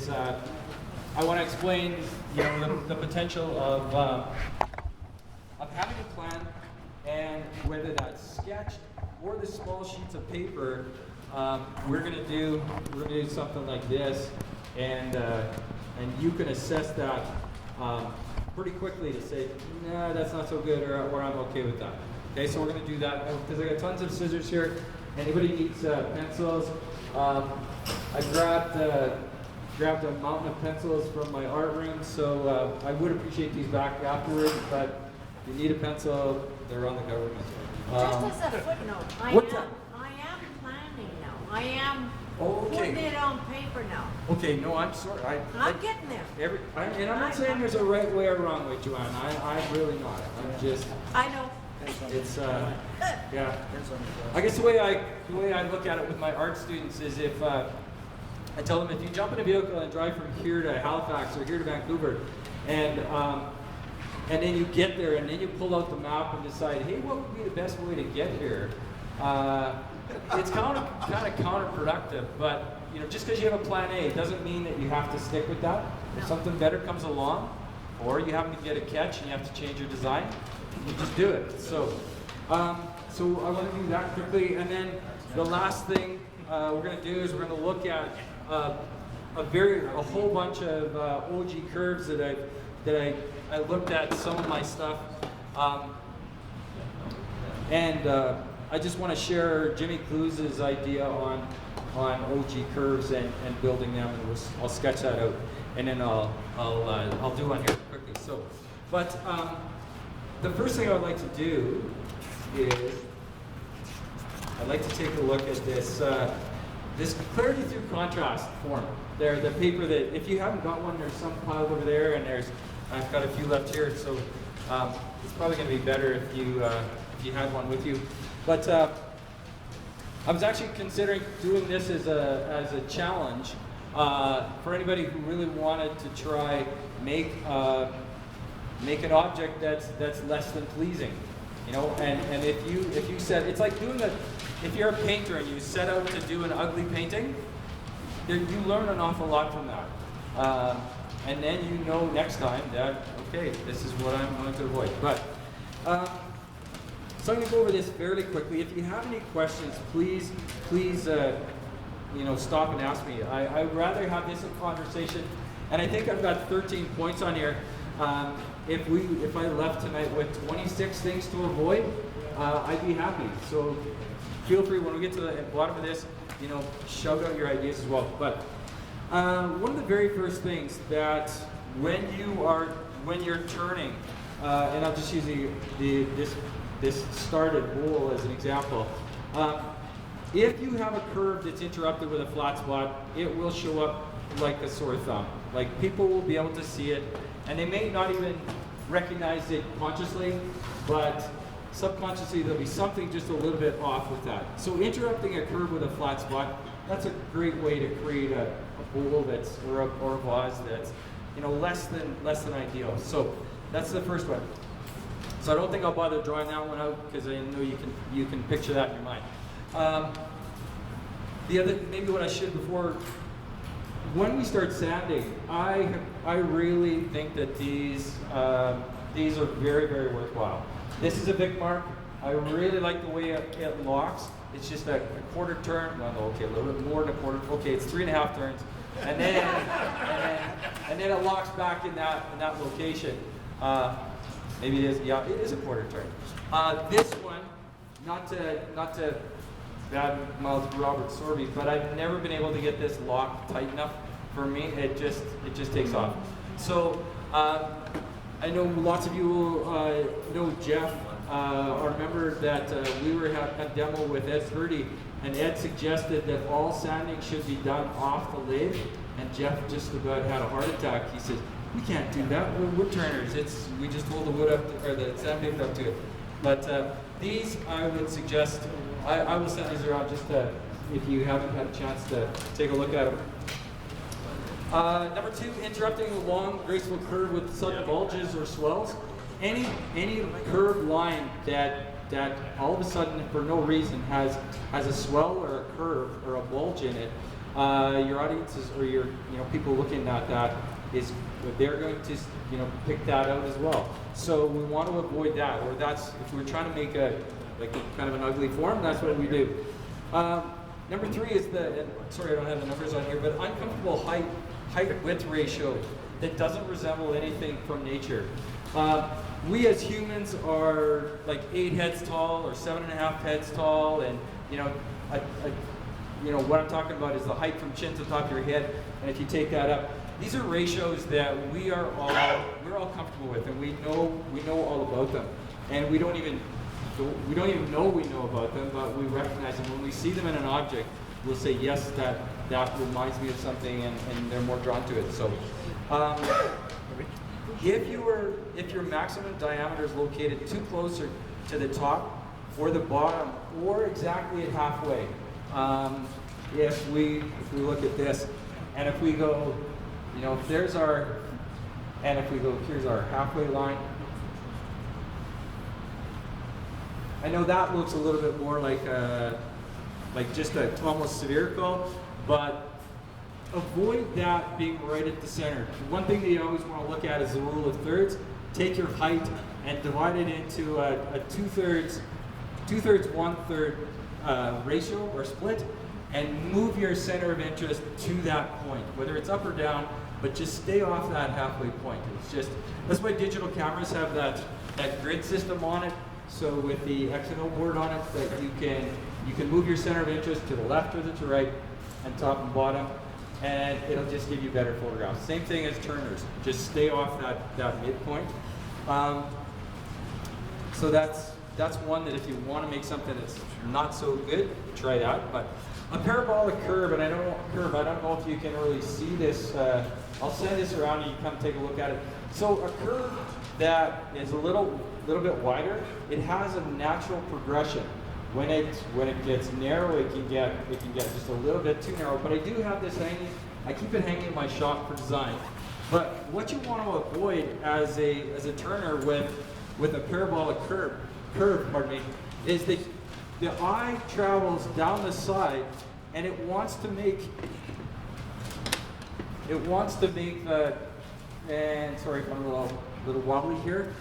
is I want to explain, the potential of having a plan, and whether that's sketched or the small sheets of paper. We're gonna do something like this, and you can assess that pretty quickly to say, nah, that's not so good, or I'm okay with that. Okay, so we're gonna do that because I got tons of scissors here. Anybody needs pencils? I grabbed a mountain of pencils from my art room, so I would appreciate these back afterwards. But if you need a pencil, they're on the government. Just as a footnote, I am planning now. I am putting it on paper now. Okay, no, I'm sorry. I'm getting there. And I'm not saying there's a right way or wrong way, Joanne. I'm really not. I'm just. I know. It's yeah. I guess the way I look at it with my art students is if I tell them, if you jump in a vehicle and drive from here to Halifax or here to Vancouver, and then you get there and then you pull out the map and decide, hey, what would be the best way to get here? It's kind of counterproductive, but just because you have a plan A doesn't mean that you have to stick with that. If something better comes along, or you happen to get a catch and you have to change your design, you just do it. So I want to do that quickly, and then the last thing we're going to do is we're going to look at a whole bunch of OG curves that I looked at some of my stuff, and I just want to share Jimmy Cluse's idea on OG curves and building them, and I'll sketch that out, and then I'll do one here quickly. So, but the first thing I would like to do is I'd like to take a look at this clarity through contrast form. There, the paper that, if you haven't got one, there's some piled over there, and I've got a few left here. So it's probably going to be better if you had one with you. But I was actually considering doing this as a challenge for anybody who really wanted to try make an object that's less than pleasing, and if you said, it's like if you're a painter and you set out to do an ugly painting, you learn an awful lot from that, and then next time that, okay, this is what I'm going to avoid. But so I'm going to go over this fairly quickly. If you have any questions, please stop and ask me. I'd rather have this in conversation, and I think I've got 13 points on here. If I left tonight with 26 things to avoid, I'd be happy. So feel free, when we get to the bottom of this, shout out your ideas as well. But one of the very first things that when you're turning, and I'll just use this started bowl as an example. If you have a curve that's interrupted with a flat spot, it will show up like a sore thumb. Like, people will be able to see it, and they may not even recognize it consciously, but subconsciously there'll be something just a little bit off with that. So interrupting a curve with a flat spot, that's a great way to create a bowl or a vase that's less than ideal. So that's the first one. So I don't think I'll bother drawing that one out because I know you can picture that in your mind. The other, maybe what I should before, when we start sanding, I really think that these are very, very worthwhile. This is a Vic Mark. I really like the way it locks. It's just a quarter turn. Well, no, okay, a little bit more than a quarter. Okay, it's 3.5 turns, and then it locks back in that location. Maybe it is. Yeah, it is a quarter turn. This one, not to badmouth Robert Sorby, but I've never been able to get this lock tight enough for me. It just takes off. So I know lots of you know Jeff. I remember that we were at a demo with Ed Purdy, and Ed suggested that all sanding should be done off the lathe, and Jeff just about had a heart attack. He said, "We can't do that. We're wood turners. We just hold the wood up or the sandpaper up to it." But these, I would suggest, I will send these around just if you haven't had a chance to take a look at them. Number 2, interrupting a long, graceful curve with sudden bulges or swells. Any curved line that all of a sudden, for no reason, has a swell or a curve or a bulge in it, your audiences or your people looking at that they're going to pick that out as well. So we want to avoid that. Or that's if we're trying to make a kind of an ugly form, that's what we do. Number 3 is sorry I don't have the numbers on here, but uncomfortable height-width ratio that doesn't resemble anything from nature. We as humans are like 8 heads tall or 7.5 heads tall, and what I'm talking about is the height from chin to top of your head. And if you take that up, these are ratios that we're all comfortable with, and we know all about them, and we don't even know we know about them, but we recognize them when we see them in an object. We'll say yes, that reminds me of something, and they're more drawn to it. So. If your maximum diameter is located too closer to the top or the bottom or exactly at halfway, if we look at this, and if we go, here's our halfway line. I know that looks a little bit more like just a almost spherical, but avoid that being right at the center. One thing that you always want to look at is the rule of thirds. Take your height and divide it into a 2/3, 1/3 ratio or split, and move your center of interest to that point, whether it's up or down, but just stay off that halfway point. That's why digital cameras have that grid system on it. So with the XNO board on it, that you can move your center of interest to the left or to right, and top and bottom, and it'll just give you better photographs. Same thing as turners. Just stay off that midpoint. So that's one that if you want to make something that's not so good, try that. But a parabolic curve, and I don't know if you can really see this. I'll send this around and you come take a look at it. So a curve that is a little bit wider, it has a natural progression. When it gets narrow, it can get just a little bit too narrow. But I do have this hanging. I keep it hanging in my shop for design. But what you want to avoid as a turner with a parabolic curve, is the eye travels down the side, and it wants to make the, and sorry if I'm a little wobbly here.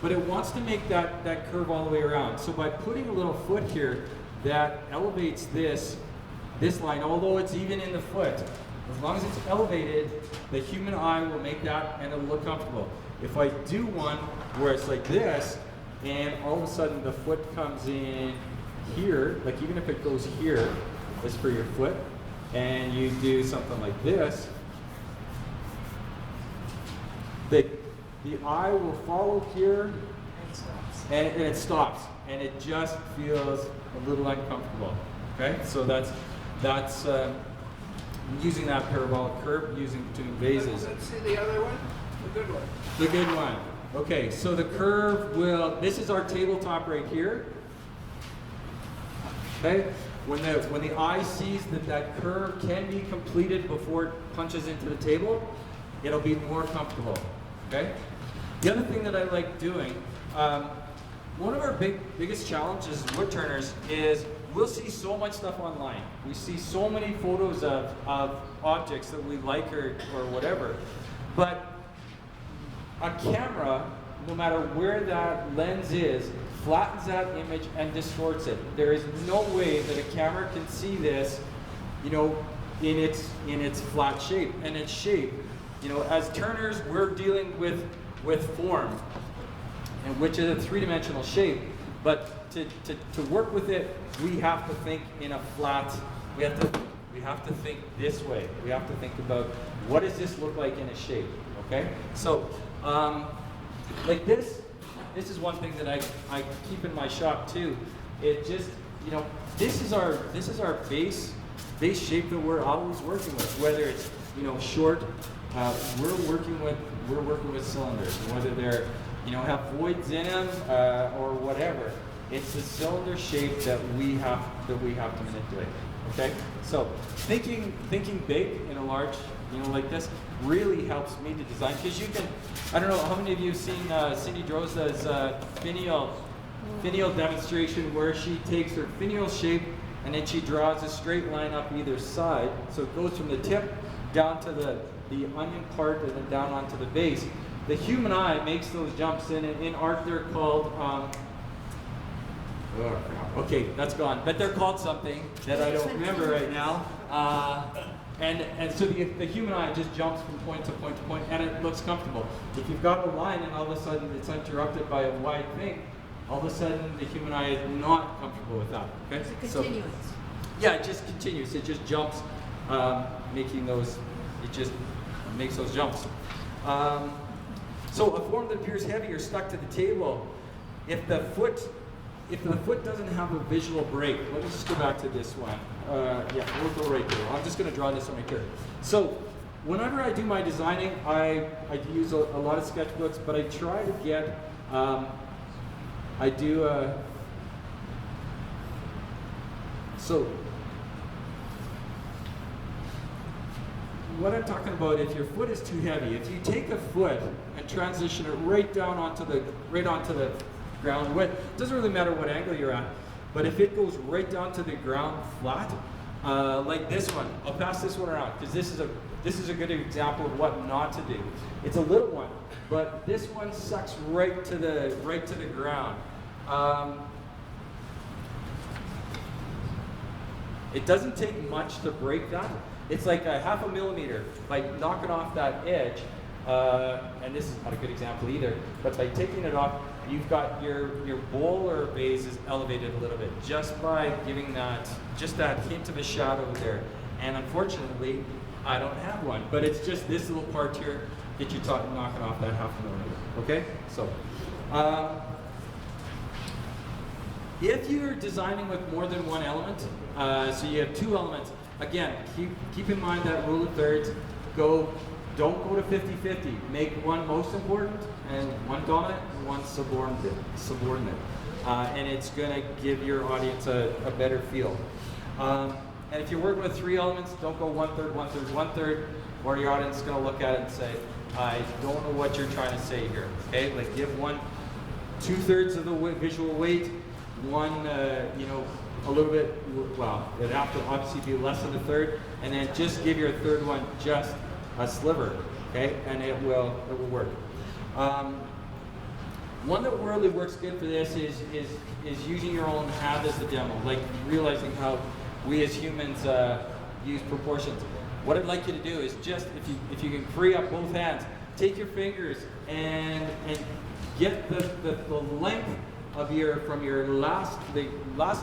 But it wants to make that curve all the way around. So by putting a little foot here that elevates this line, although it's even in the foot, as long as it's elevated, the human eye will make that and it'll look comfortable. If I do one where it's like this, and all of a sudden the foot comes in here, like even if it goes here, is for your foot, and you do something like this, the eye will follow here, and it stops, and it just feels a little uncomfortable. Okay, so that's using that parabolic curve, using two vases. Let's see the other one, the good one. The good one. Okay, so the curve this is our tabletop right here. Okay, when the eye sees that curve can be completed before it punches into the table, it'll be more comfortable. Okay. The other thing that I like doing, one of our biggest challenges as wood turners is we'll see so much stuff online. We see so many photos of objects that we like or whatever, but a camera, no matter where that lens is, flattens that image and distorts it. There is no way that a camera can see this, in its flat shape and its shape. As turners, we're dealing with form, and which is a three-dimensional shape. But to work with it, we have to think in a flat. We have to think this way. We have to think about what does this look like in a shape. Okay. So, like this is one thing that I keep in my shop too. It just this is our base shape that we're always working with. Whether it's short. We're working with cylinders, whether they're have voids in them or whatever. It's the cylinder shape that we have to manipulate. Okay, so thinking big in a large like this really helps me to design, because you can. I don't know how many of you have seen Cindy Droza's finial demonstration, where she takes her finial shape and then she draws a straight line up either side. So it goes from the tip down to the onion part and then down onto the base. The human eye makes those jumps, and in art they're called, okay, that's gone, but they're called something that I don't remember right now. And so the human eye just jumps from point to point to point, and it looks comfortable. If you've got a line and all of a sudden it's interrupted by a wide thing, all of a sudden the human eye is not comfortable with that. Okay? It's a continuance. Yeah, it just continues. It just jumps, making those. It just makes those jumps. So a form that appears heavy or stuck to the table, if the foot doesn't have a visual break, let me just go back to this one. Yeah, we'll go right there. I'm just going to draw this one right here. So whenever I do my designing, I use a lot of sketchbooks, but I try to get, so what I'm talking about, if your foot is too heavy, if you take a foot and transition it right down onto the ground, it doesn't really matter what angle you're at, but if it goes right down to the ground flat, like this one, I'll pass this one around because this is a good example of what not to do. It's a little one, but this one sucks right to the ground. It doesn't take much to break that. It's like a 0.5 millimeter by knocking off that edge, and this is not a good example either, but by taking it off, you've got your bowl or vase is elevated a little bit just by giving that hint of a shadow there. And unfortunately, I don't have one, but it's just this little part here that you're knocking off that 0.5 millimeter. Okay, so if you're designing with more than one element, so you have 2 elements. Again, keep in mind that rule of thirds. Don't go to 50-50. Make one most important and one dominant and one subordinate. And it's going to give your audience a better feel. And if you're working with 3 elements, don't go 1/3, 1/3, 1/3, or your audience is going to look at it and say, I don't know what you're trying to say here. Okay, like give 2/3 of the visual weight, one, a little bit, well, it'd have to obviously be less than a third, and then just give your third one just a sliver, okay, and it will work. One that really works good for this is using your own hand as the demo, like realizing how we as humans use proportions. What I'd like you to do is just, if you can free up both hands, take your fingers and get the length of from your last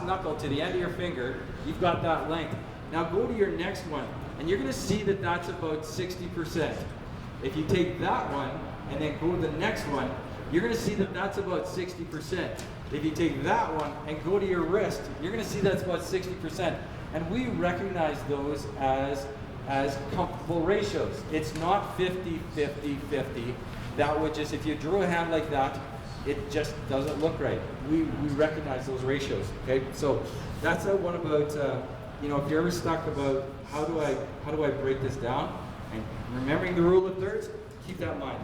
knuckle to the end of your finger. You've got that length. Now go to your next one, and you're going to see that that's about 60%. If you take that one and then go to the next one, you're going to see that that's about 60%. If you take that one and go to your wrist, you're going to see that's about 60%. And we recognize those as comfortable ratios. It's not 50, 50, 50. That would just, if you drew a hand like that, it just doesn't look right. We recognize those ratios, okay? So that's one about, if you're ever stuck about how do I break this down, and remembering the rule of thirds, keep that in mind.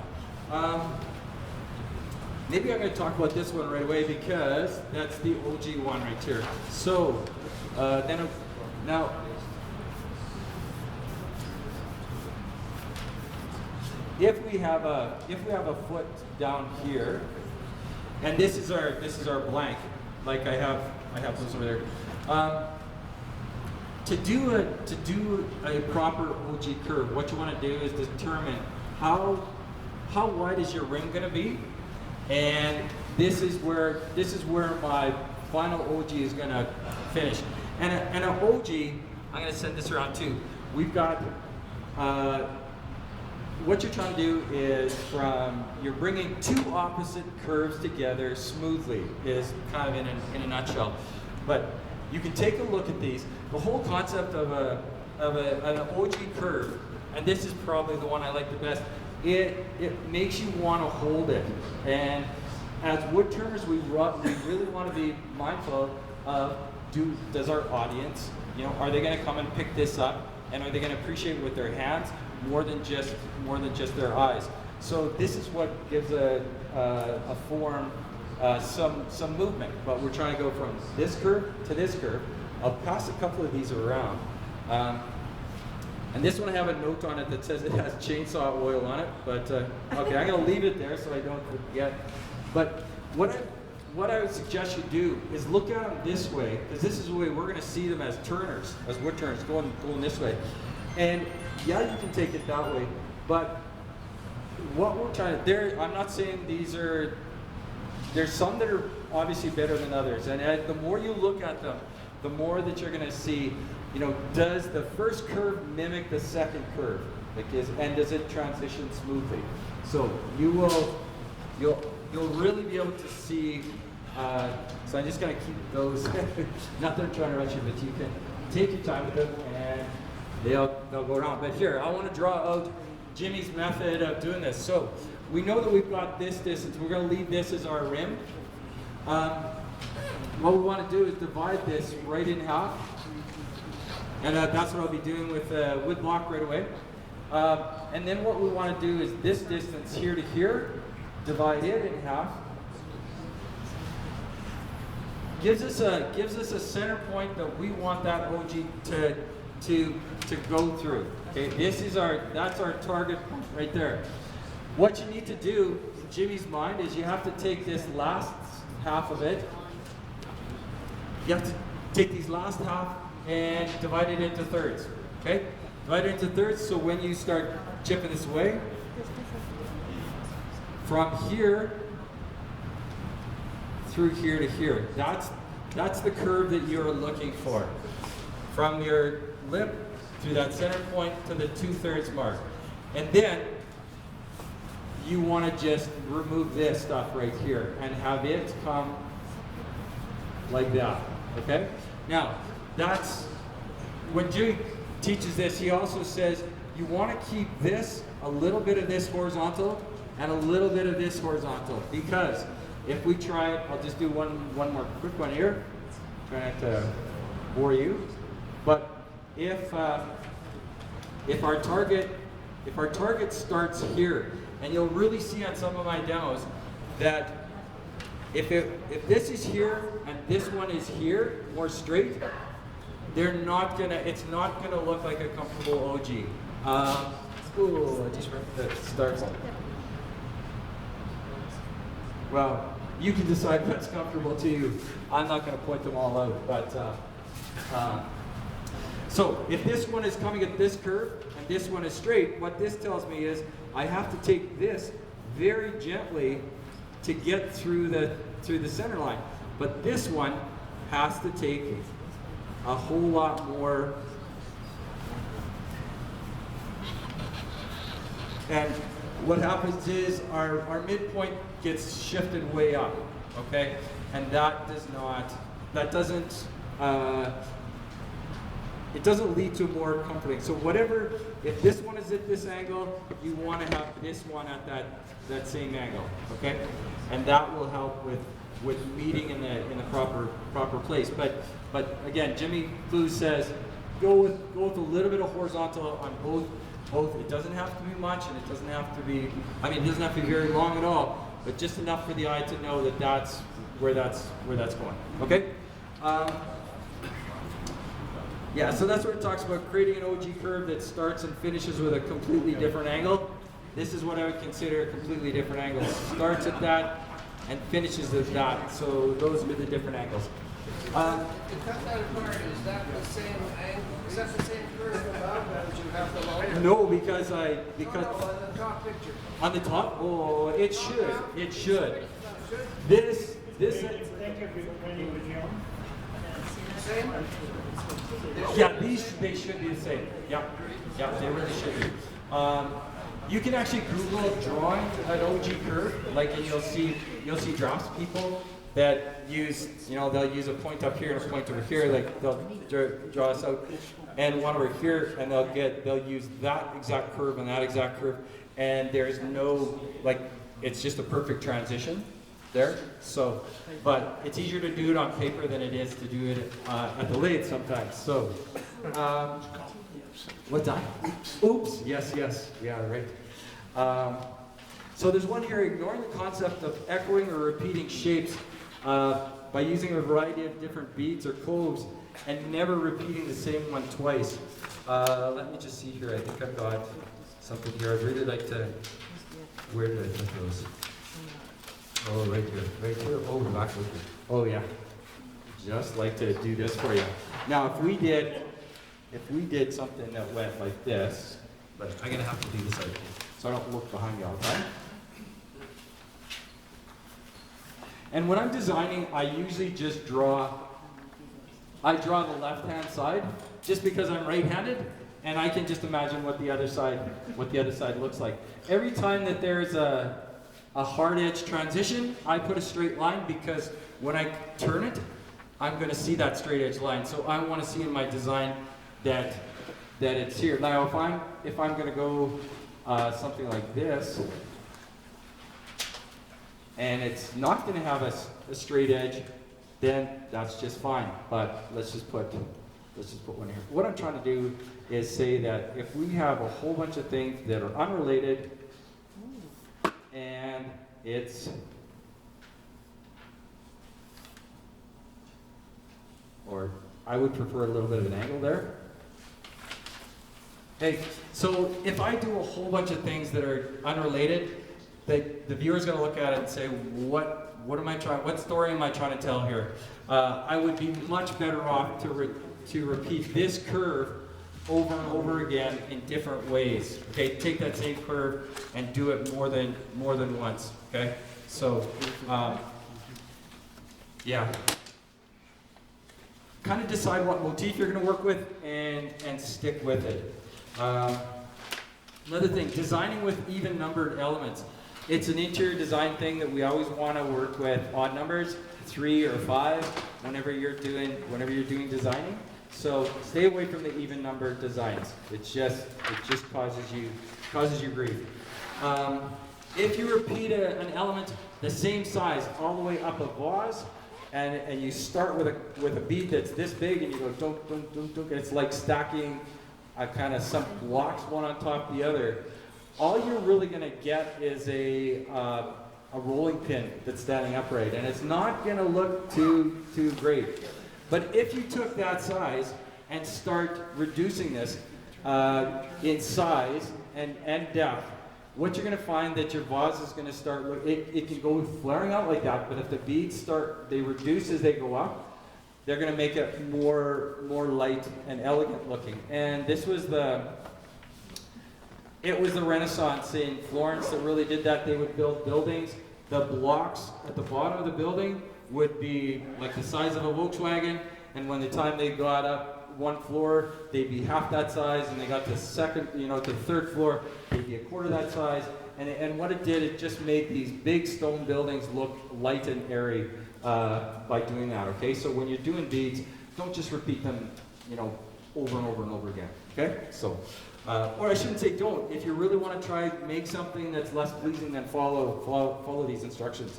Maybe I'm going to talk about this one right away because that's the OG one right here. So now, if we have a foot down here, and this is our blank, like I have those over there. To do a proper OG curve, what you want to do is determine how wide is your ring going to be, and this is where my final OG is going to finish. And an OG, I'm going to send this around too. We've got. What you're trying to do is you're bringing 2 opposite curves together smoothly, is kind of in a nutshell. But you can take a look at these. The whole concept of an OG curve, and this is probably the one I like the best, it makes you want to hold it. And as woodturners, we really want to be mindful of, does our audience, are they going to come and pick this up, and are they going to appreciate it with their hands more than just their eyes? So this is what gives a form some movement. But we're trying to go from this curve to this curve, I'll pass a couple of these around. And this one I have a note on it that says it has chainsaw oil on it, but okay, I'm gonna leave it there so I don't forget. But what I would suggest you do is look at them this way, because this is the way we're gonna see them as turners, as wood turners, going this way. And yeah, you can take it that way, but what we're trying to, I'm not saying there's some that are obviously better than others, and the more you look at them, the more that you're gonna see, you know, does the first curve mimic the second curve? And does it transition smoothly? So you'll really be able to see, so I'm just gonna keep those, not that I'm trying to rush you, but you can take your time with them and they'll go around. But here, I wanna draw out Jimmy's method of doing this. So we know that we've got this distance. We're gonna leave this as our rim. What we wanna do is divide this right in half. And that's what I'll be doing with wood block right away. And then what we want to do is this distance here to here, divide it in half. Gives us a center point that we want that OG to go through. Okay, that's our target point right there. What you need to do, in Jimmy's mind, is you have to take this last half of it. You have to take these last half and divide it into thirds, okay? Divide it into thirds, so when you start chipping this away, from here through here to here, that's the curve that you're looking for. From your lip through that center point to the 2/3 mark. And then you want to just remove this stuff right here and have it come like that, okay? Now, that's, when Jimmy teaches this, he also says you want to keep this, a little bit of this horizontal and a little bit of this horizontal, because if we try it, I'll just do one more quick one here, try not to bore you, but if our target starts here, and you'll really see on some of my demos that if this is here and this one is here, more straight, it's not gonna look like a comfortable OG. I just read the start. Well, you can decide what's comfortable to you. I'm not gonna point them all out, but so if this one is coming at this curve and this one is straight, what this tells me is I have to take this very gently to get through the center line. But this one has to take a whole lot more. And what happens is our midpoint gets shifted way up, okay? And that doesn't it doesn't lead to more comforting. So if this one is at this angle, you want to have this one at that same angle, okay? And that will help with meeting in the proper place. But again, Jimmy Clue says go with a little bit of horizontal on both. It doesn't have to be much, and it doesn't have to be. I mean, it doesn't have to be very long at all, but just enough for the eye to know that that's where that's going. Okay. Yeah, so that's what it talks about, creating an OG curve that starts and finishes with a completely different angle. This is what I would consider a completely different angle. It starts at that and finishes at that. So those are the different angles. To cut that apart, is that the same angle? Is that the same curve that you have below? No, because on the top picture. On the top? Oh, it should. It should. This. Same? Yeah, they should be the same. Yeah, they really should be. You can actually Google drawing an OG curve, like, and you'll see draftspeople that use, they'll use a point up here and a point over here, like they'll draw us out, and one over here, and they'll use that exact curve and that exact curve, and there's no, like, it's just a perfect transition there. So, but it's easier to do it on paper than it is to do it at the lathe sometimes. So, what's that? Oops. Yes. Yeah, right. So there's one here, ignoring the concept of echoing or repeating shapes by using a variety of different beads or coves and never repeating the same one twice. Let me just see here. I think I've got something here. I'd really like to. Where did I put those? Oh, right here. Right here. Oh, back with you. Oh, yeah. Just like to do this for you. Now, if we did something that went like this, but I'm gonna have to do this out so I don't look behind you all the time. And when I'm designing, I usually just draw the left-hand side, just because I'm right-handed, and I can just imagine what the other side looks like. Every time that there's a hard edge transition, I put a straight line, because when I turn it, I'm going to see that straight edge line. So I want to see in my design that it's here. Now, if I'm going to go something like this, and it's not going to have a straight edge, then that's just fine. But let's just put one here. What I'm trying to do is say that if we have a whole bunch of things that are unrelated, and it's, or I would prefer a little bit of an angle there. Okay, so if I do a whole bunch of things that are unrelated, the viewer's going to look at it and say, what story am I trying to tell here? I would be much better off to repeat this curve over and over again in different ways. Okay, take that same curve and do it more than once. Okay, so yeah, kind of decide what motif you're going to work with and stick with it. Another thing, designing with even numbered elements. It's an interior design thing that we always want to work with odd numbers, 3 or 5, whenever you're doing designing. So stay away from the even numbered designs. It just causes you grief. If you repeat an element the same size all the way up a vase, and you start with a bead that's this big, and you go dunk dunk dunk dunk, it's like stacking kind of some blocks one on top of the other. All you're really going to get is a rolling pin that's standing upright, and it's not going to look too great. But if you took that size and start reducing this in size and depth, what you're going to find that your vase is going to start, it can go flaring out like that, but if the beads they reduce as they go up, they're going to make it more light and elegant looking. And this was it was the Renaissance in Florence that really did that. They would build buildings. The blocks at the bottom of the building would be like the size of a Volkswagen, and when the time they got up one floor, they'd be half that size, and they got to the third floor, they'd be a quarter that size. And what it did, it just made these big stone buildings look light and airy by doing that. Okay, so when you're doing beads, don't just repeat them, over and over and over again. Okay, so. Or I shouldn't say don't. If you really want to try make something that's less pleasing, then follow these instructions.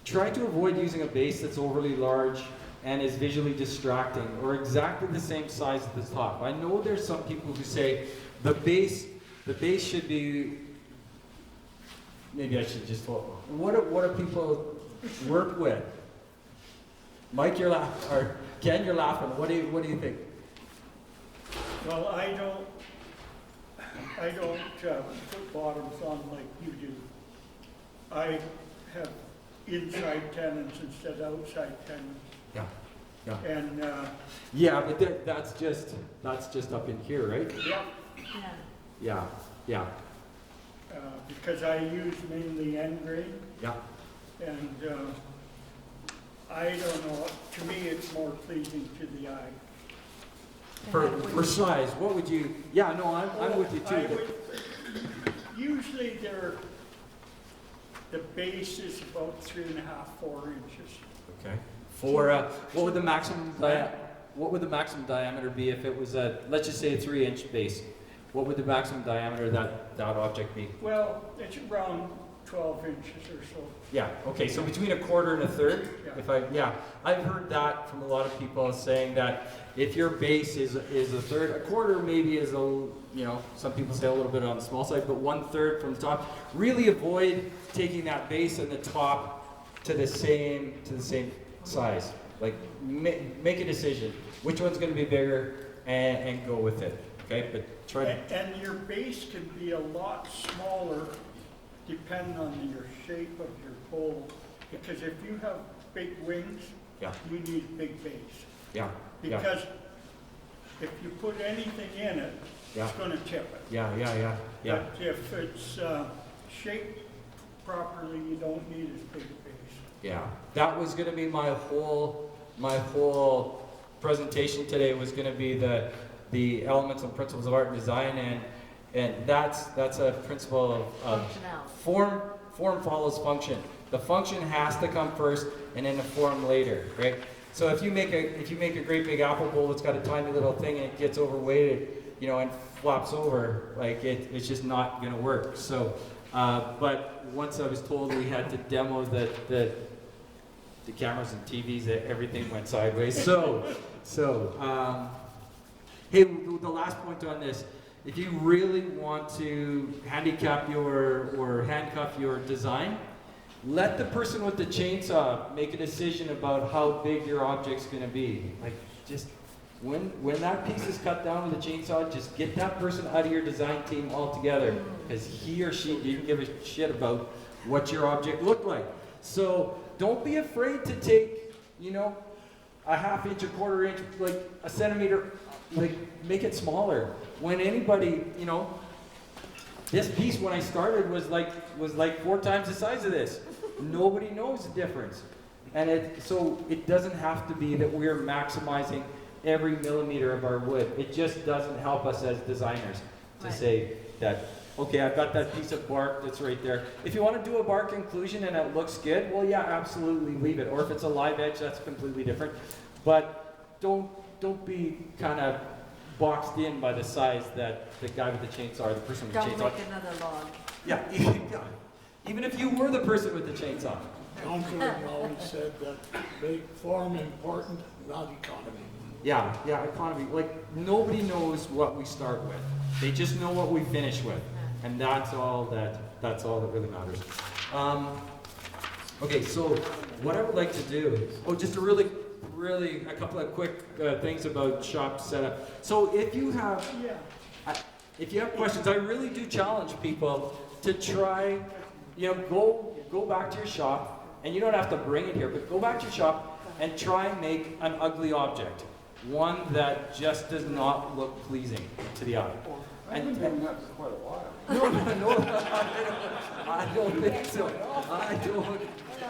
Try to avoid using a base that's overly large and is visually distracting, or exactly the same size at the top. I know there's some people who say the base should be. Maybe I should just talk. What do people work with? Mike, you're laughing, or Ken, you're laughing. What do you think? Well, I don't put bottoms on like you do. I have inside tenons instead of outside tenons. Yeah. And yeah, but that's just up in here, right? yeah, Yeah. because I use mainly end grain. Yeah. And I don't know. To me, it's more pleasing to the eye. For size, what would you? Yeah, no, I'm with you too. Usually, the base is about 3.5, 4 inches. Okay. What would the maximum diameter be if it was let's just say a 3-inch base? What would the maximum diameter of that object be? Well, it's around 12 inches or so. Yeah. Okay. So between a quarter and a third. Yeah. I've heard that from a lot of people saying that if your base is a third, a quarter maybe is some people say a little bit on the small side, but 1/3 from the top. Really avoid taking that base and the top to the same size. Like, make a decision. Which one's going to be bigger, and go with it. Okay, but try. And your base can be a lot smaller depending on your shape of your pole. Because if you have big wings, Yeah. you need big base. Yeah. Because if you put anything in it, Yeah. it's going to tip it. Yeah. But if it's shaped properly, you don't need as big a base. Yeah. That was going to be my whole presentation today. Was going to be the elements and principles of art and design, and that's a principle of Functionality. form follows function. The function has to come first, and then the form later, right? So if you make a great big apple bowl that's got a tiny little thing and it gets overweighted, you know, and flops over, like it's just not going to work. So, but once I was told we had to demo the cameras and TVs, that everything went sideways. Hey, the last point on this. If you really want to handicap or handcuff your design, let the person with the chainsaw make a decision about how big your object's going to be. Like, just when that piece is cut down with a chainsaw, just get that person out of your design team altogether, because he or she didn't give a shit about what your object looked like. So don't be afraid to take, you know, a half inch, a quarter inch, like a centimeter, like make it smaller. When anybody, you know, this piece when I started was like 4 times the size of this. Nobody knows the difference. And so it doesn't have to be that we're maximizing every millimeter of our wood. It just doesn't help us as designers to say that, okay, I've got that piece of bark that's right there. If you want to do a bark inclusion and it looks good, well, yeah, absolutely leave it. Or if it's a live edge, that's completely different. But don't be kind of boxed in by the size that the guy with the chainsaw or the person with the Don't chainsaw. make another log. Yeah, even if you were the person with the chainsaw. Counselor always said that make form important, not economy. Yeah, economy. Like, nobody knows what we start with. They just know what we finish with. And that's all that really matters. Okay, so what I would like to do, just a really a couple of quick things about shop setup. So if you have questions, I really do challenge people to try, you know, go back to your shop, and you don't have to bring it here, but go back to your shop and try and make an ugly object. One that just does not look pleasing to the eye. I've been doing that for quite a while. No, I don't think so.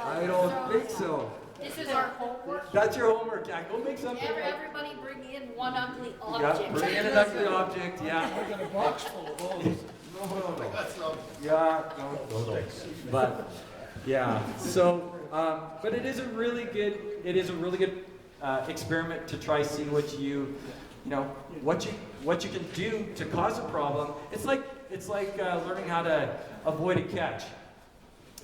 I don't think so. This is our homework. That's your homework, yeah. Go make something. Everybody bring in one ugly Yeah, object. bring in an ugly object, yeah. I got a box full of those. No. That's not. Yeah, no. But, yeah, so, but it is a really good experiment to try see what you can do to cause a problem. It's like learning how to avoid a catch.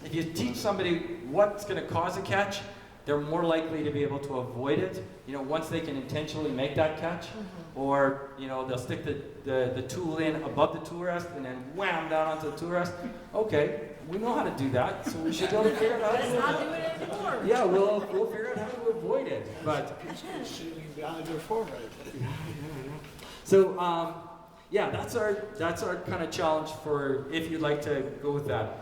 If you teach somebody what's going to cause a catch, they're more likely to be able to avoid it, you know, once they can intentionally make that catch. Or, you know, they'll stick the tool in above the tool rest and then wham down onto the tool rest. Okay, we know how to do that, so we should be able to figure out how to do Let's not it. do it anymore. Yeah, we'll figure out how to avoid it. But Sitting behind your forehead. so yeah, that's our kind of challenge for if you'd like to go with that,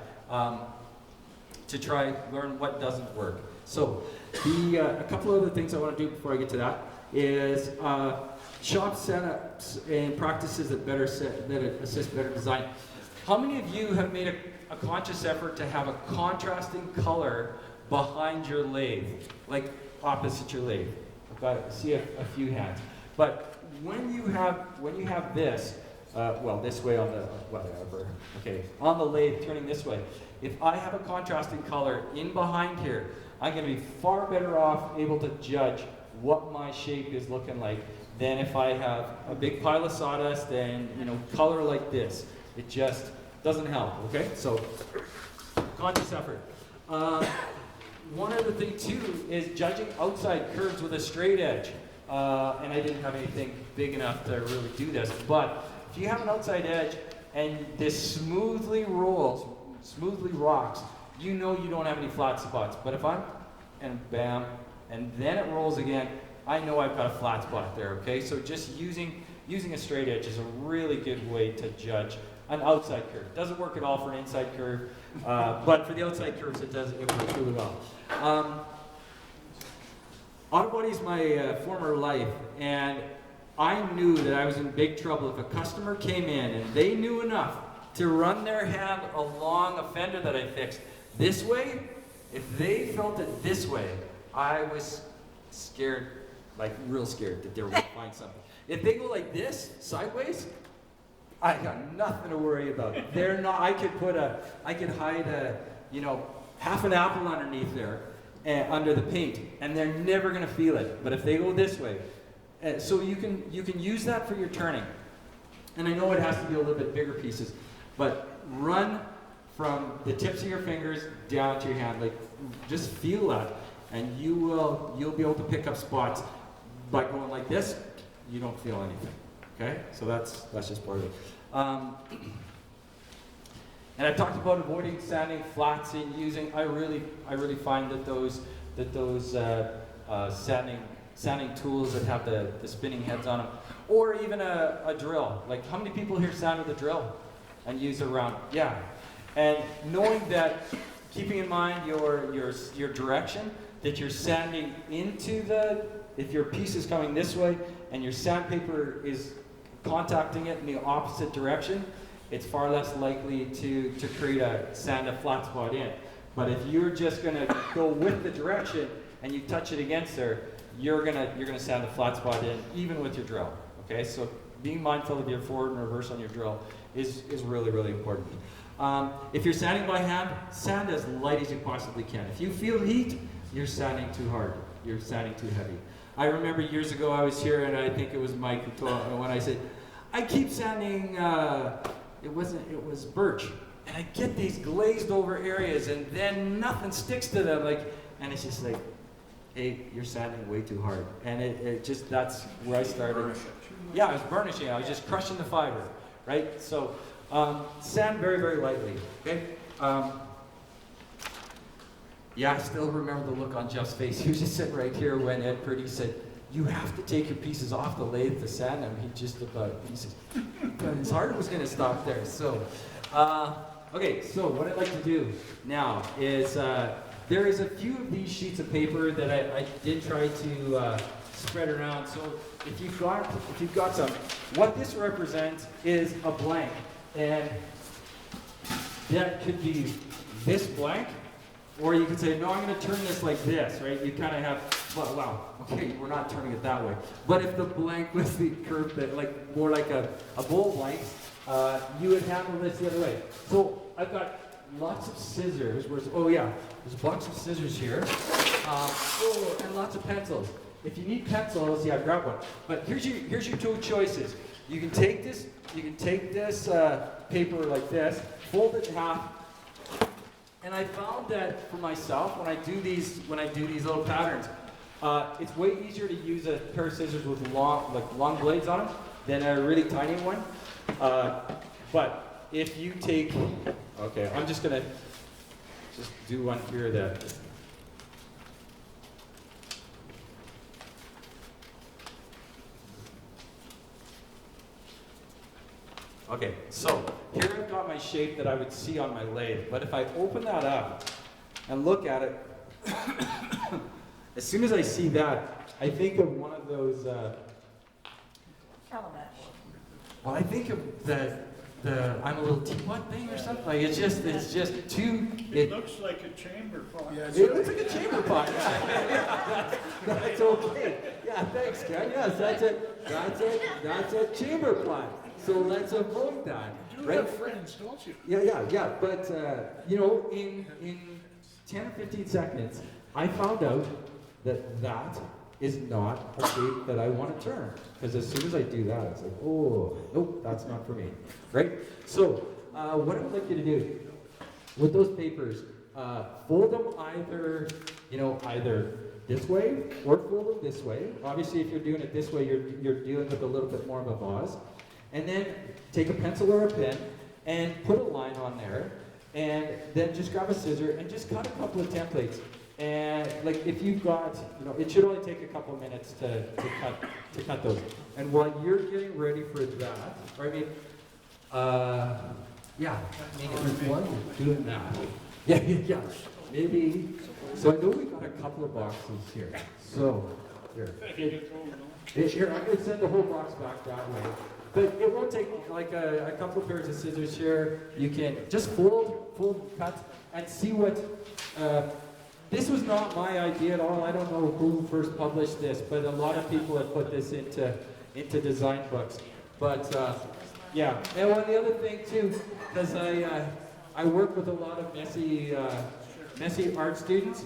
to try learn what doesn't work. So a couple other things I want to do before I get to that is shop setups and practices that assist better design. How many of you have made a conscious effort to have a contrasting color behind your lathe, like opposite your lathe? I see a few hands. But when you have this, this way on the whatever. Okay, on the lathe turning this way. If I have a contrasting color in behind here, I'm going to be far better off able to judge what my shape is looking like than if I have a big pile of sawdust and, you know, color like this. It just doesn't help. Okay, so conscious effort. One other thing too is judging outside curves with a straight edge. And I didn't have anything big enough to really do this, but if you have an outside edge and this smoothly rocks, you know you don't have any flat spots. But if and bam, and then it rolls again, I know I've got a flat spot there, okay? So just using a straight edge is a really good way to judge an outside curve. Doesn't work at all for an inside curve, but for the outside curves it works really well. Auto body is my former life, and I knew that I was in big trouble if a customer came in and they knew enough to run their hand along a fender that I fixed this way. If they felt it this way, I was scared, like real scared that they were going to find something. If they go like this, sideways, I got nothing to worry about. They're not. I could hide half an apple underneath there, under the paint, and they're never going to feel it. But if they go this way, so you can use that for your turning. And I know it has to be a little bit bigger pieces, but run from the tips of your fingers down to your hand. Like, just feel that, and you'll be able to pick up spots. By going like this, you don't feel anything. Okay, so that's just part of it. And I talked about avoiding sanding flats and using. I really find that those sanding tools that have the spinning heads on them, or even a drill. Like, how many people here sand with a drill and use it around? Yeah, and knowing that, keeping in mind your direction, that you're sanding into if your piece is coming this way and your sandpaper is contacting it in the opposite direction, it's far less likely to create sand a flat spot in. But if you're just gonna go with the direction and you touch it against there, you're gonna sand a flat spot in, even with your drill. Okay, so being mindful of your forward and reverse on your drill is really, really important. If you're sanding by hand, sand as light as you possibly can. If you feel heat, you're sanding too hard. You're sanding too heavy. I remember years ago I was here, and I think it was Mike who told me when I said, I keep sanding, it was birch, and I get these glazed over areas, and then nothing sticks to them, and it's just like, hey, you're sanding way too hard. And it just, that's where I started. Yeah, I was burnishing. I was just crushing the fiber, right? So sand very, very lightly, okay? Yeah, I still remember the look on Jeff's face. He was just sitting right here when Ed Purdy said, you have to take your pieces off the lathe to sand them. He says, his heart was going to stop there. So, okay, so what I'd like to do now is, there is a few of these sheets of paper that I did try to spread around. So if you've got some, what this represents is a blank. And that could be this blank, or you could say, no, I'm going to turn this like this, right? You kind of have, well, wow, okay, we're not turning it that way. But if the blank was the curve that, like, more like a bowl blank, you would handle this the other way. So I've got lots of scissors. Oh yeah, there's a box of scissors here. And lots of pencils. If you need pencils, yeah, grab one. But here's your two choices. You can take this paper like this, fold it in half. And I found that for myself, when I do these little patterns, it's way easier to use a pair of scissors with long blades on them than a really tiny one. But if you take, okay, I'm just gonna do one here that. Okay, so here I've got my shape that I would see on my lathe, but if I open that up and look at it, as soon as I see that, I think of one of those, Calabash. well, I think of the I'm a little teapot thing or something. Like it's just too. It looks like a chamber pot. Yeah, It looks like a chamber pot. Yeah. That's okay. Yeah, thanks, Ken. Yes, that's it. That's a chamber pot. So let's avoid that. You do Right? have friends, don't you? Yeah. But in 10 or 15 seconds, I found out that is not a shape that I want to turn. Because as soon as I do that, it's like, oh, nope, that's not for me. Right? So what I would like you to do with those papers, fold them either this way or fold them this way. Obviously, if you're doing it this way, you're dealing with a little bit more of a vase. And then take a pencil or a pen and put a line on there, and then just grab a scissor and just cut a couple of templates. And like if you've got, it should only take a couple minutes to cut those. And while you're getting ready for that, or I mean, while you're doing that, yeah, maybe. So I know we got a couple of boxes here. So here, I'm gonna send the whole box back that way. But it won't take like a couple of pairs of scissors here. You can just fold, cut, and see what. This was not my idea at all. I don't know who first published this, but a lot of people have put this into design books. But yeah, and one the other thing too, because I work with a lot of messy art students.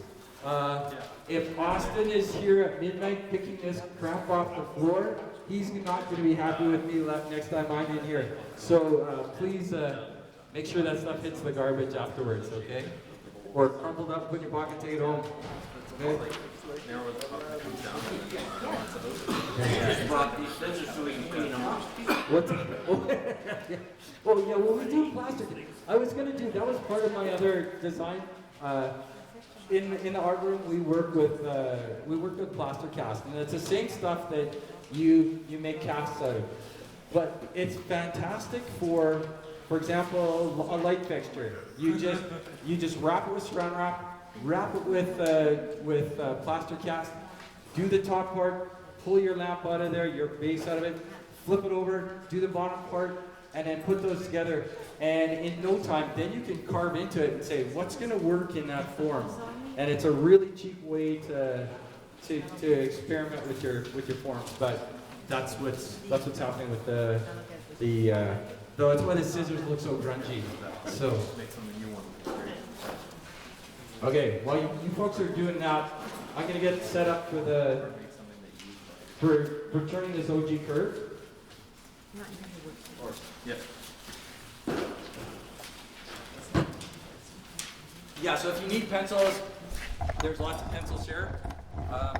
If Austin is here at midnight picking this crap off the floor, he's not going to be happy with me next time I'm in here. So please make sure that stuff hits the garbage afterwards, okay? Or crumpled up, put in your pocket, take it home. Okay? What's well, we do plastic. I was going to do, that was part of my other design. In the art room, we work with plaster cast, and it's the same stuff that you make casts out of. But it's fantastic for example, a light fixture. You just wrap it with saran wrap it with plaster cast, do the top part, pull your lamp out of there, your base out of it, flip it over, do the bottom part, and then put those together. And in no time, then you can carve into it and say, what's going to work in that form? And it's a really cheap way to experiment with your forms. But that's what's happening with the though that's why the scissors look so grungy. So okay, while you folks are doing that, I'm going to get set up for turning this OG curve. Yeah, so if you need pencils, there's lots of pencils here. I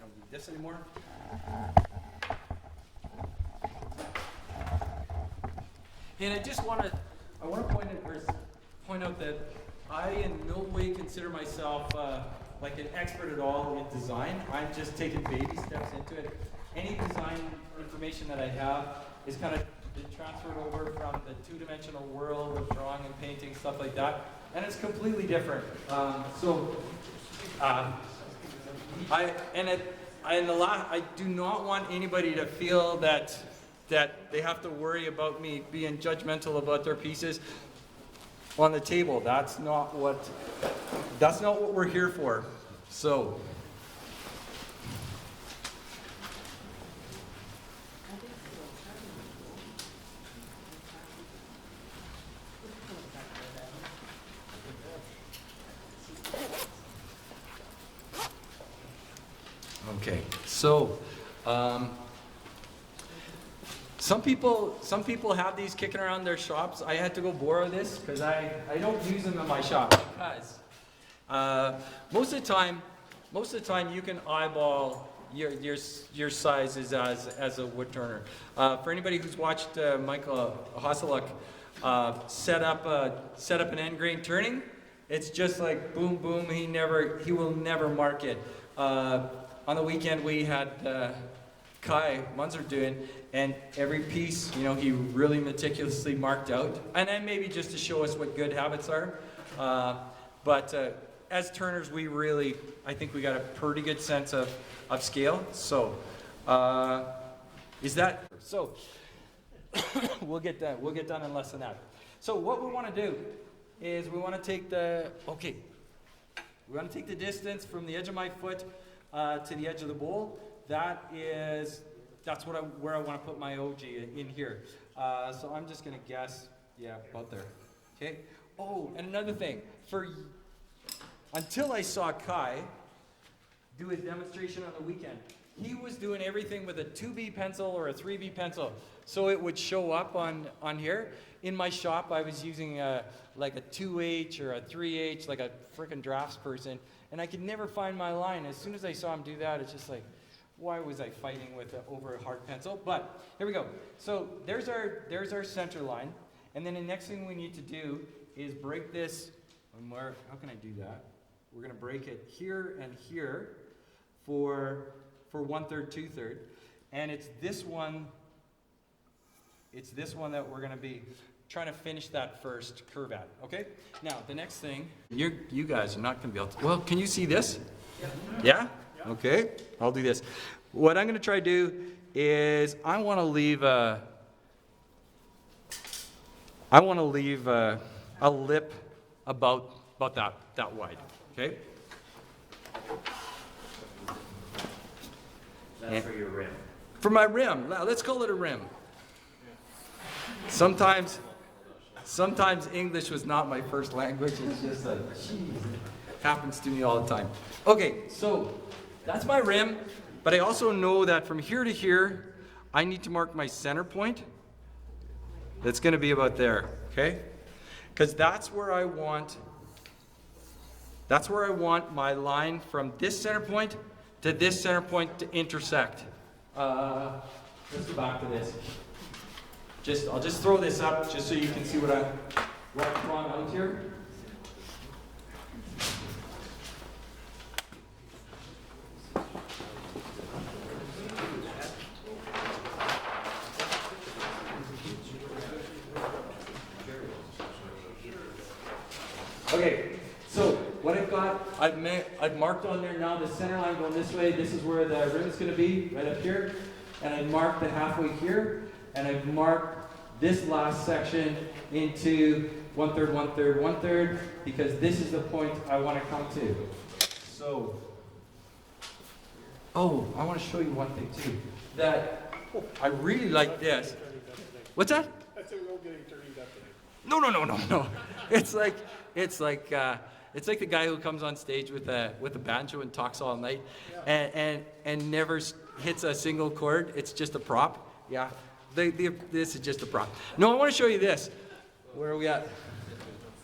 don't need this anymore. And I just want to point out that I in no way consider myself like an expert at all in design. I'm just taking baby steps into it. Any design information that I have is kind of been transferred over from the two-dimensional world of drawing and painting, stuff like that, and it's completely different. I do not want anybody to feel that they have to worry about me being judgmental about their pieces on the table. That's not what we're here for. So okay. So some people have these kicking around their shops. I had to go borrow this because I don't use them in my shop because most of the time you can eyeball your sizes as a wood turner. For anybody who's watched Michael Hoseluk set up an end grain turning, it's just like boom boom. He will never mark it. On the weekend we had Kai Munzer doing, and every piece, he really meticulously marked out, and then maybe just to show us what good habits are. But as turners, I think we got a pretty good sense of scale. So, we'll get done in less than that. So what we want to do is we want to take the distance from the edge of my foot to the edge of the bowl. That's where I want to put my OG in here. So I'm just going to guess, about there. Okay. Oh, and another thing, until I saw Kai do his demonstration on the weekend, he was doing everything with a 2B pencil or a 3B pencil, so it would show up on here. In my shop, I was using like a 2H or a 3H, like a frickin' draftsperson, and I could never find my line. As soon as I saw him do that, it's just like, why was I fighting over a hard pencil? But here we go. So there's our center line, and then the next thing we need to do is break this. How can I do that? We're gonna break it here and here for 1/3, 2/3. And it's this one that we're gonna be trying to finish that first curve at, okay? Now, the next thing, you guys are not gonna be able to, well, can you see this? Yeah? Okay, I'll do this. What I'm gonna try to do is I wanna leave a lip about that wide, okay? That's for your rim. For my rim, let's call it a rim. Sometimes English was not my first language. It's just happens to me all the time. Okay, so that's my rim, but I also know that from here to here, I need to mark my center point. That's going to be about there, okay? Because that's where I want my line from this center point to this center point to intersect. Let's go back to this. I'll just throw this up just so you can see what I'm drawing out here. Okay, so what I've got, I've marked on there now the center line going this way. This is where the rim is going to be, right up here. And I marked the halfway here. And I've marked this last section into 1/3, 1/3, 1/3, because this is the point I want to come to. So, oh, I want to show you one thing too. That I really like this. What's that? That's a real getting turned up today. No. It's like the guy who comes on stage with a banjo and talks all night, and never hits a single chord. It's just a prop. Yeah, this is just a prop. No, I want to show you this. Where are we at?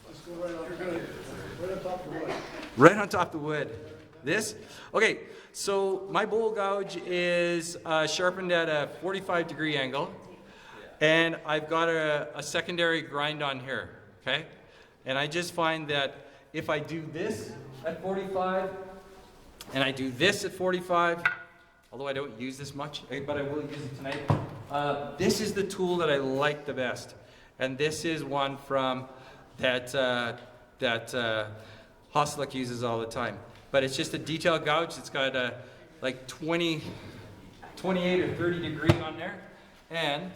Just go right on top of the wood. Right on top of the wood. This? Okay, so my bowl gouge is sharpened at a 45-degree angle. And I've got a secondary grind on here, okay? And I just find that if I do this at 45, and I do this at 45, although I don't use this much, but I will use it tonight, this is the tool that I like the best. And this is one from that Hoslick uses all the time. But it's just a detail gouge. It's got like 28 or 30 degree on there. And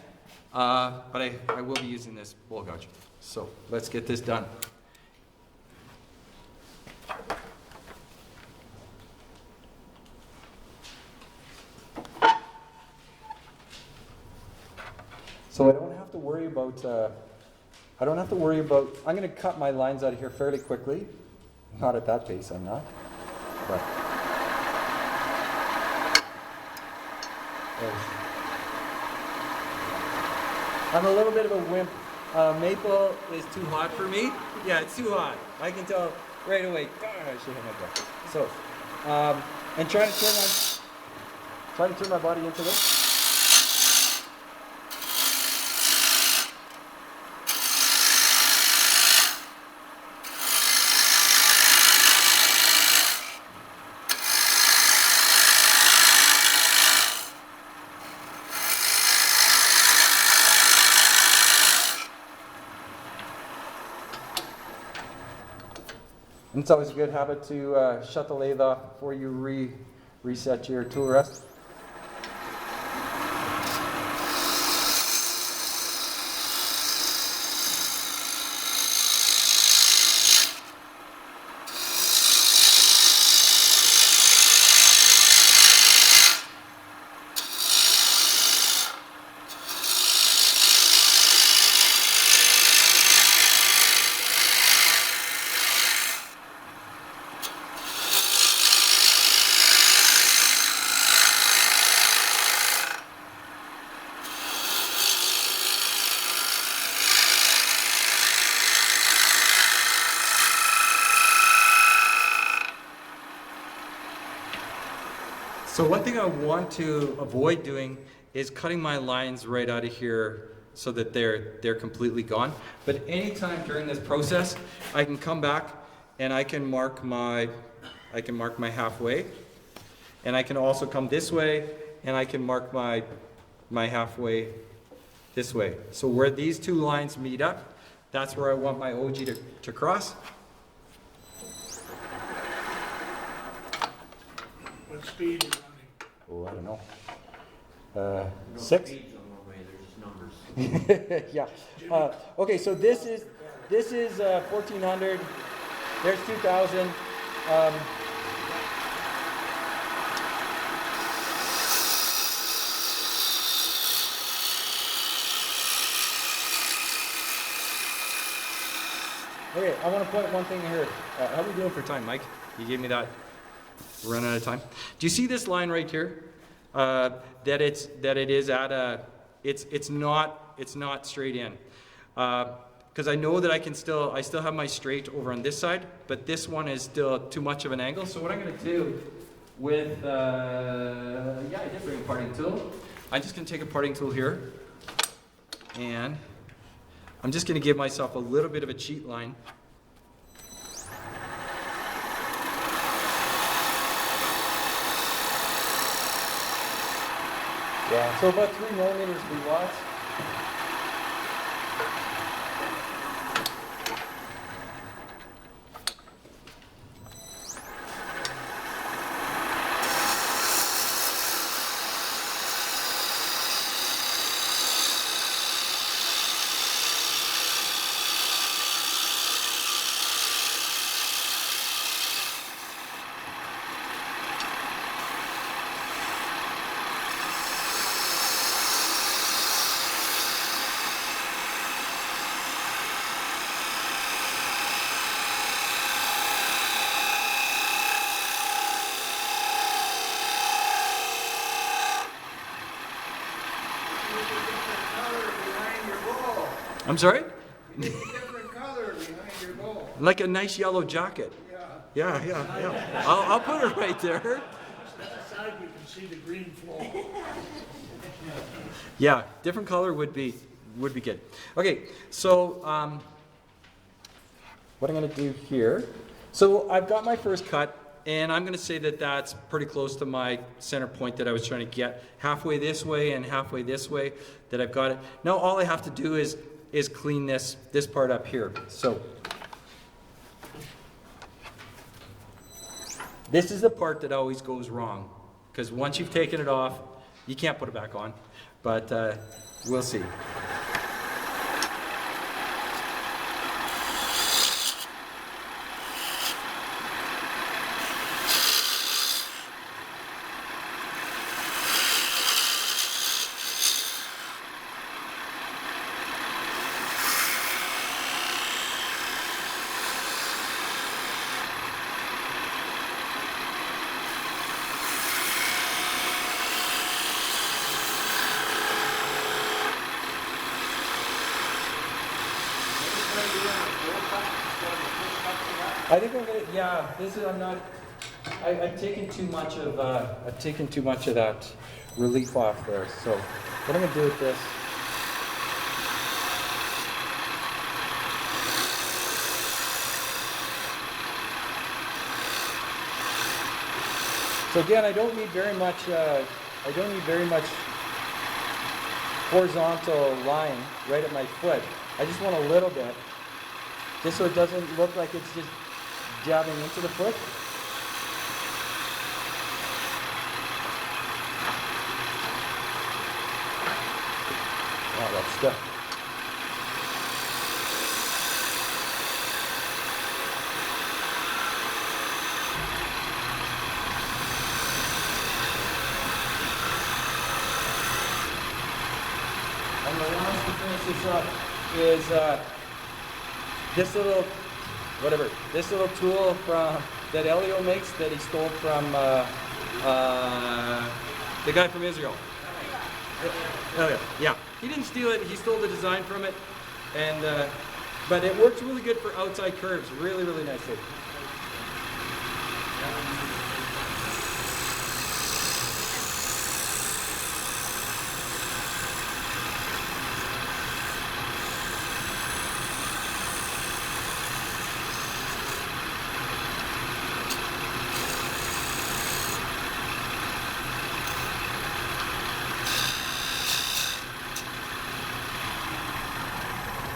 but I will be using this bowl gouge. So let's get this done. So I don't have to worry about, I'm going to cut my lines out of here fairly quickly. Not at that pace, I'm not. But. I'm a little bit of a wimp. Maple is too hot for me. Yeah, it's too hot. I can tell right away. Darn, I should have my breath. So, and trying to turn my body into this. And it's always a good habit to shut the lathe off before you reset your tool rest. So one thing I want to avoid doing is cutting my lines right out of here so that they're completely gone. But anytime during this process, I can come back and I can mark my halfway, and I can also come this way, and I can mark my halfway this way. So where these two lines meet up, that's where I want my OG to cross. What speed are you running? Oh, I don't know. 6? Yeah. Okay, so this is 1400. There's 2000. Okay, I want to point one thing here. How are we doing for time, Mike? You gave me that. We're running out of time. Do you see this line right here? That it is at a. It's not straight in. Because I know that I still have my straight over on this side, but this one is still too much of an angle. So what I'm going to do with I did bring a parting tool. I'm just going to take a parting tool here, and I'm just going to give myself a little bit of a cheat line. Yeah, so about 3 millimeters would be lots. I'm sorry? Different color behind your bowl. Like a nice yellow jacket. Yeah. I'll put it right there. That side you can see the green floor. Yeah, different color would be good. Okay, so what I'm going to do here. So I've got my first cut, and I'm going to say that that's pretty close to my center point that I was trying to get. Halfway this way and halfway this way, that I've got it. Now all I have to do is clean this part up here. So this is the part that always goes wrong, because once you've taken it off, you can't put it back on. But we'll see. I think I'm gonna. Yeah, this is. I'm not. I've taken too much of. I've taken too much of that relief off there. So what I'm gonna do with this. So again, I don't need very much. I don't need very much horizontal line right at my foot. I just want a little bit, just so it doesn't look like it's just jabbing into the foot. Oh, that's stuck. And the last to finish this up is this little, this little tool that Elio makes that he stole from the guy from Israel. Elio, yeah. He didn't steal it, he stole the design from it, and but it works really good for outside curves, really, really nicely.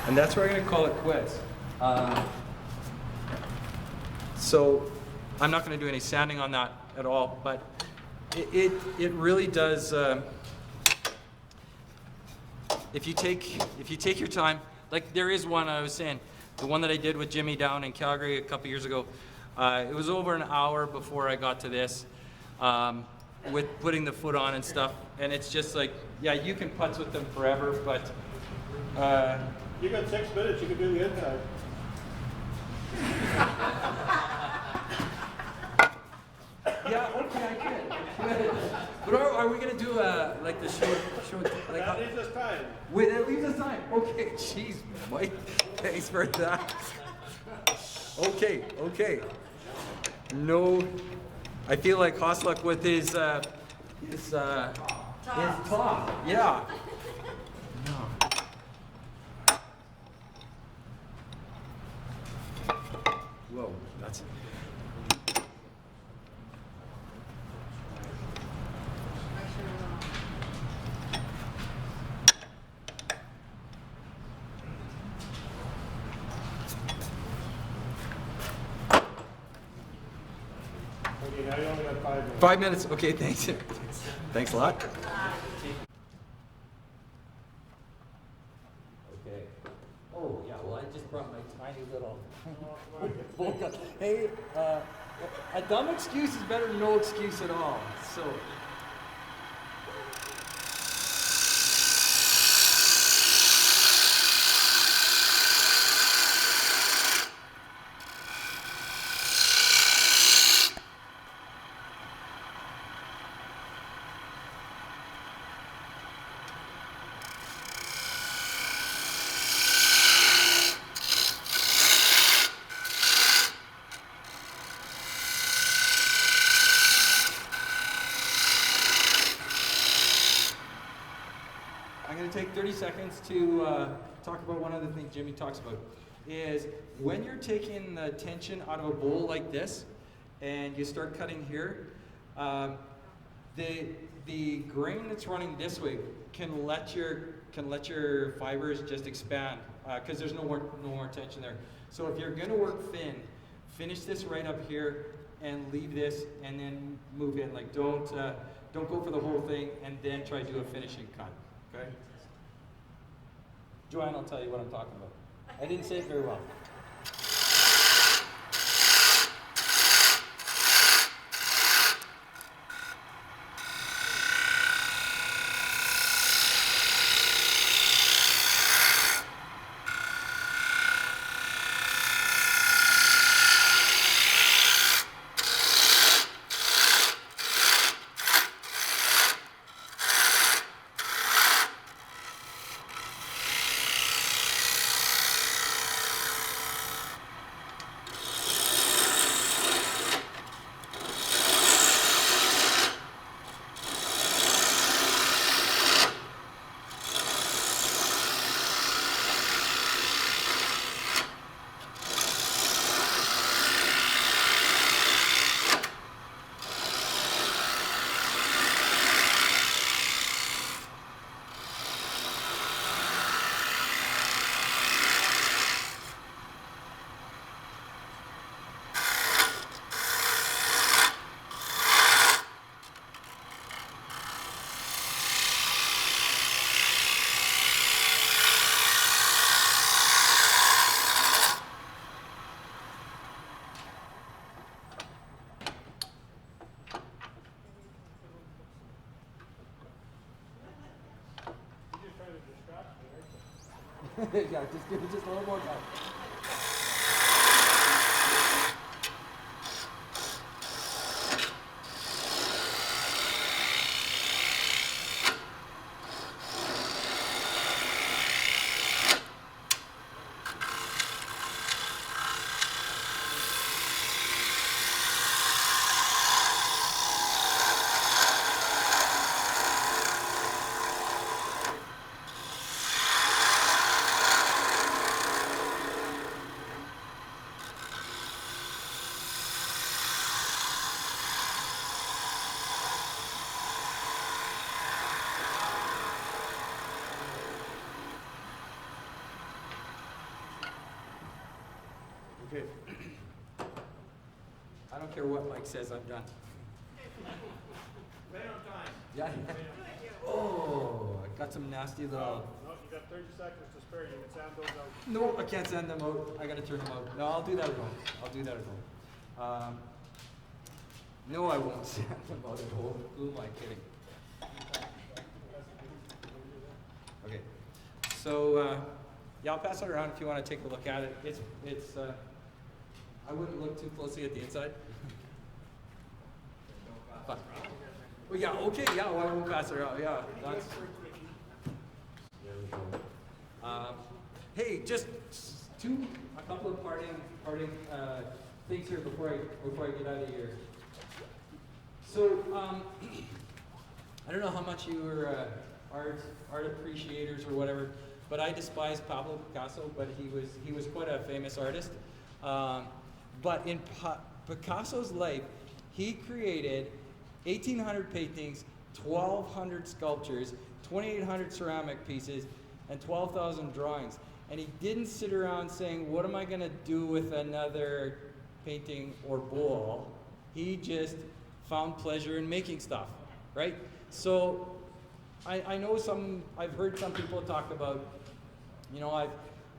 And that's where I'm going to call it quits. So I'm not going to do any sanding on that at all, but it really does. If you take your time, like there is one I was saying, the one that I did with Jimmy down in Calgary a couple years ago. It was over an hour before I got to this, with putting the foot on and stuff. And it's just like, yeah, you can putz with them forever, but You got 6 minutes, you can do the inside. yeah, okay, I can. But are we gonna do like the show like? That leaves us time. Wait, that leaves us time. Okay, jeez, Mike, thanks for that. Okay. No, I feel like Hosluck with his top. Yeah. No. Whoa, that's. Okay, now you only got 5 minutes. 5 minutes. Okay, thanks. Thanks a lot. Okay. Oh yeah. Well, I just brought my tiny little. Hey, a dumb excuse is better than no excuse at all. So. I'm going to take 30 seconds to talk about one other thing Jimmy talks about, is when you're taking the tension out of a bowl like this, and you start cutting here, the grain that's running this way can let your fibers just expand because there's no more tension there. So if you're going to work thin, finish this right up here and leave this, and then move in. Like don't go for the whole thing and then try to do a finishing cut. Okay? Joanne will tell you what I'm talking about. I didn't say it very well. Yeah, just give it just a little more time. Okay. I don't care what Mike says, I'm done. Right on time. Yeah. Oh, I got some nasty little. No, you got 30 seconds to spare. You can sound those out. No, I can't send them out. I gotta turn them out. No, I'll do that at home. I'll do that at home. No, I won't send them out at home. Who am I kidding? Okay. So, yeah, I'll pass it around if you want to take a look at it. It's. I wouldn't look too closely at the inside. But, well, yeah, okay, yeah, well, I won't pass it around. Yeah, that's. There we go. Hey, just a couple of parting things here before I get out of here. So, I don't know how much you were art appreciators or whatever, but I despise Pablo Picasso, but he was quite a famous artist. But in Picasso's life, he created 1,800 paintings, 1,200 sculptures, 2,800 ceramic pieces, and 12,000 drawings. And he didn't sit around saying, what am I going to do with another painting or bowl? He just found pleasure in making stuff, right? So I know I've heard some people talk about, you know,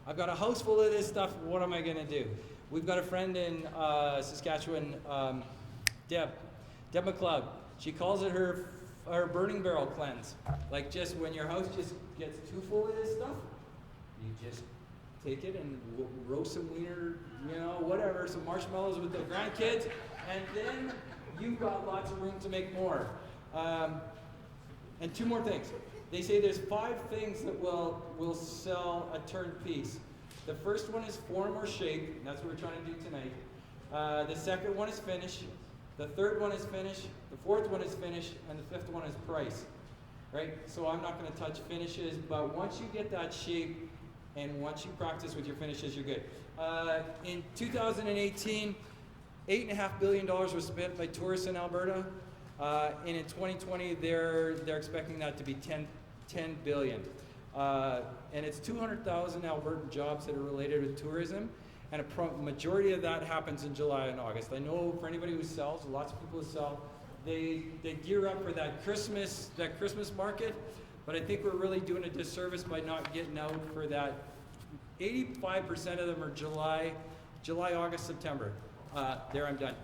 I've got a house full of this stuff, what am I going to do? We've got a friend in Saskatchewan, Deb McLeod. She calls it her burning barrel cleanse. Like, just when your house just gets too full of this stuff, you just take it and roast some wiener, you know, whatever, some marshmallows with the grandkids, and then you've got lots of room to make more. And two more things. They say there's 5 things that will sell a turned piece. The first one is form or shape, and that's what we're trying to do tonight. The second one is finish. The third one is finish. The fourth one is finish, and the fifth one is price. Right? So I'm not going to touch finishes, but once you get that shape, and once you practice with your finishes, you're good. In 2018, $8.5 billion was spent by tourists in Alberta, and in 2020, they're expecting that to be 10 billion. And it's 200,000 Albertan jobs that are related with tourism, and a majority of that happens in July and August. I know for anybody who sells, lots of people who sell, they gear up for that Christmas market, but I think we're really doing a disservice by not getting out for that. 85% of them are July, August, September. There, I'm done.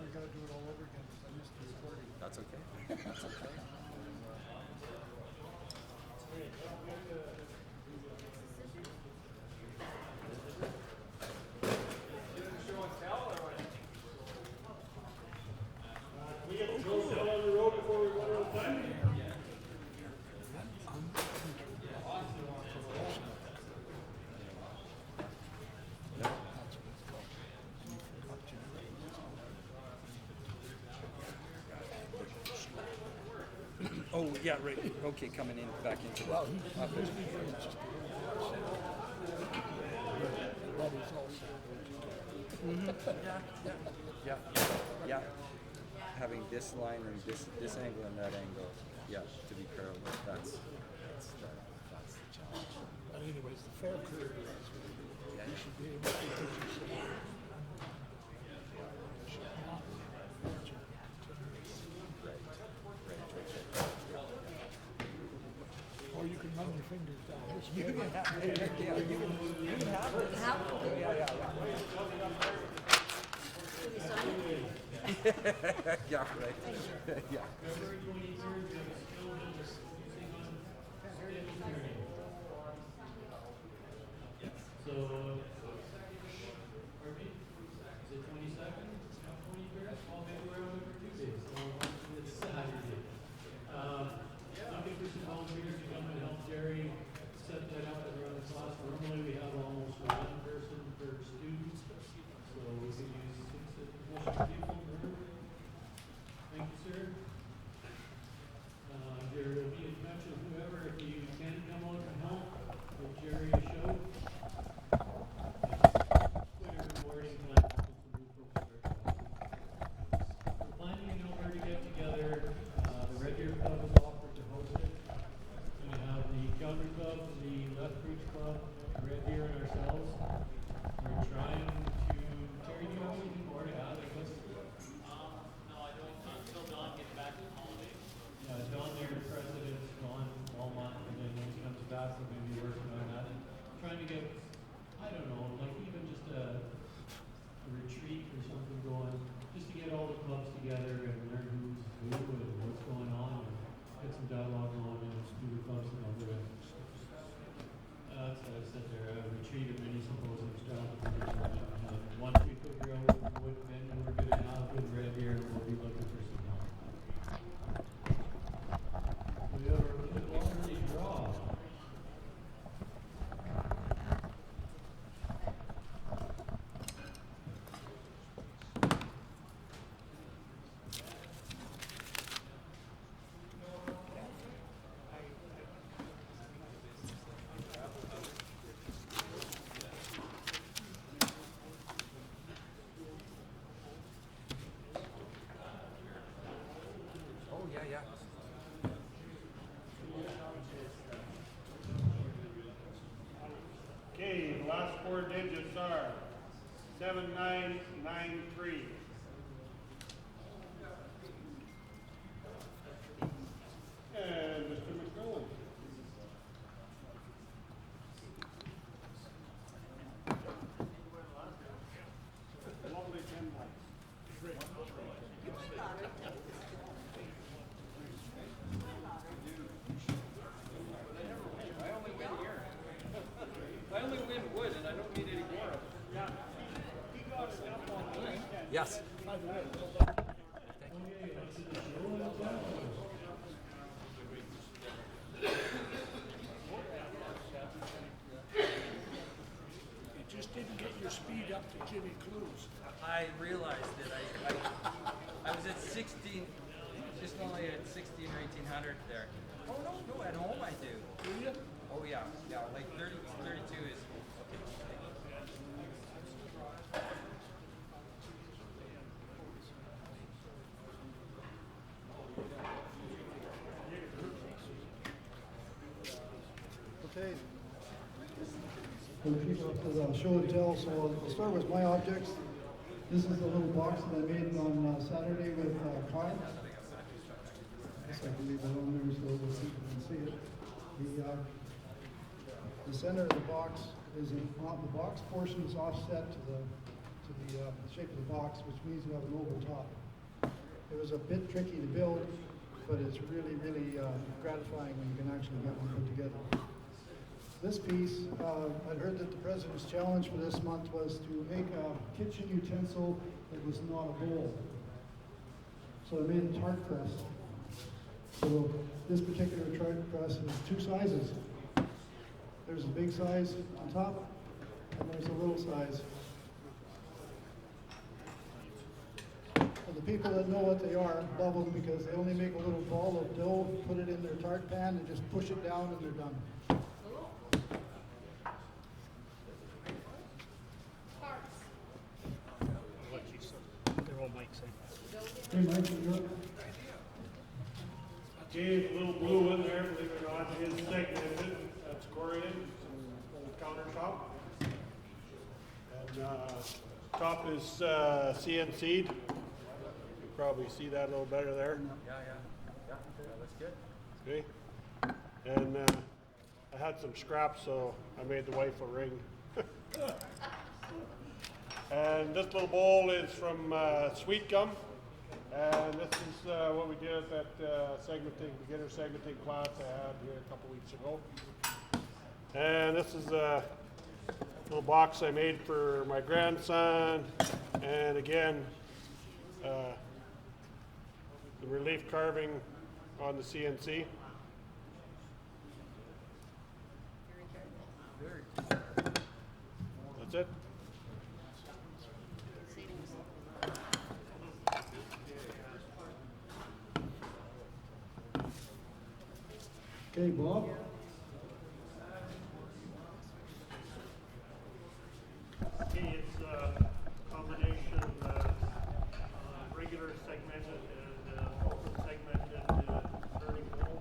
I gotta do it all over again because I missed the recording. That's okay. That's okay. We get to go down on the road before we run out of time. Oh, yeah, right. Okay, coming in, back into the office. That is also. Yeah. Having this line and this angle and that angle, yeah, to be parallel. That's the challenge. But anyways, the fair curve is, you should be able to do yourself. Or you can run your fingers down. You can have it. Yeah, you can have it. Yeah. Yeah, right. Yeah. So, pardon me? Is it 22nd? 23rd? Well, maybe we're on for Tuesday, so it's Saturday. Looking for some volunteers to come and help Jerry set that up around the class. Normally we have almost 1 person per student, so we could use 6 additional people. Thank you, sir. yeah, yeah. Okay, the last four digits are 7993. And Mr. McMillan. Lovely 10 lights. I only win here. I only win wood, and I don't need any more of it. Yes. You just didn't get your speed up to Jimmy Clues. I realized that I was at 16, just only at 16 or 1800 there. Oh no, at home I do. Do you? Oh yeah, like 30, 32 is Okay. We'll keep up with show and tell, so I'll start with my objects. This is the little box that I made on Saturday with Kyle. Guess I can leave it on there so that people can see it. The center of the box is the box portion is offset to the shape of the box, which means you have an oval top. It was a bit tricky to build, but it's really, really gratifying when you can actually get one put together. This piece, I'd heard that the President's challenge for this month was to make a kitchen utensil that was not a bowl. So I made a tart press. So this particular tart press is two sizes. There's a big size on top, and there's a little size. For the people that know what they are, love them because they only make a little ball of dough, put it in their tart pan, and just push it down, and they're done. Hey, Mike, you up? Okay, the little blue one there, believe it or not, is segmented. That's corian, some old countertop. And top is CNC'd. You can probably see that a little better there. yeah, that's good. Okay. And I had some scraps, so I made the wife a ring. And this little bowl is from Sweet Gum. And this is what we did at that beginner segmenting class I had here a couple weeks ago. And this is a little box I made for my grandson. And again, the relief carving on the CNC. That's it. Okay, Bob? Okay, it's a combination regular segmented and open segmented turning bowl,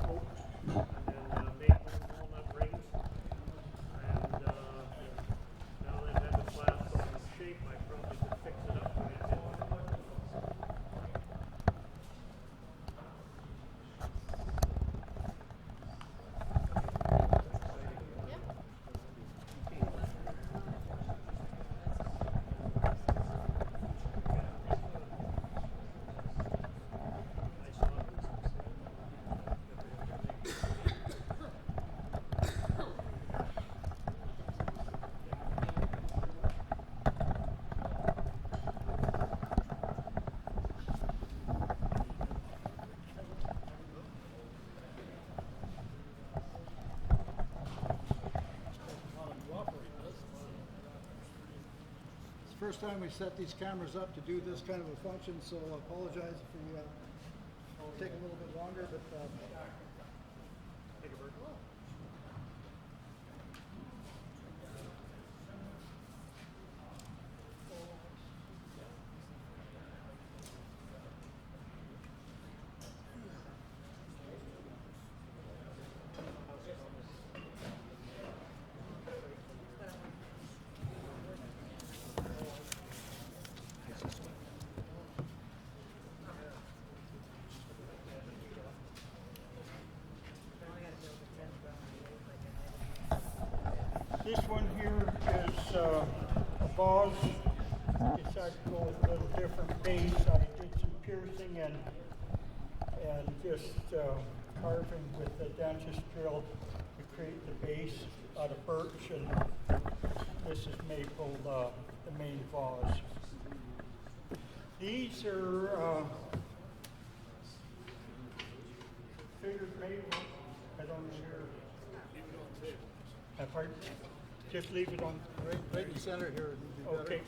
oak, and then maple walnut rings. And now that I have the glass on the shape, I probably could fix it up a bit. It's the first time we set these cameras up to do this kind of a function, so I apologize if we take a little bit longer, but vase decided to go with a little different base. I did some piercing and just carving with the dentist drill to create the base out of birch, and this is maple, the main vase. These are figured maple. I don't hear. Pardon? Just leave it on. Right in the center here would be better. Okay.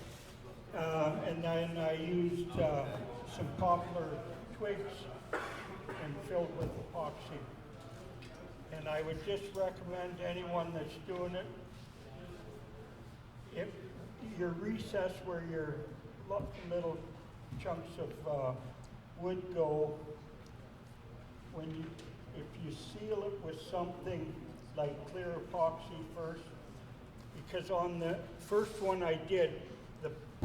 And then I used some poplar twigs and filled with epoxy. And I would just recommend anyone that's doing it, if your recess where your little chunks of wood go, if you seal it with something like clear epoxy first, because on the first one I did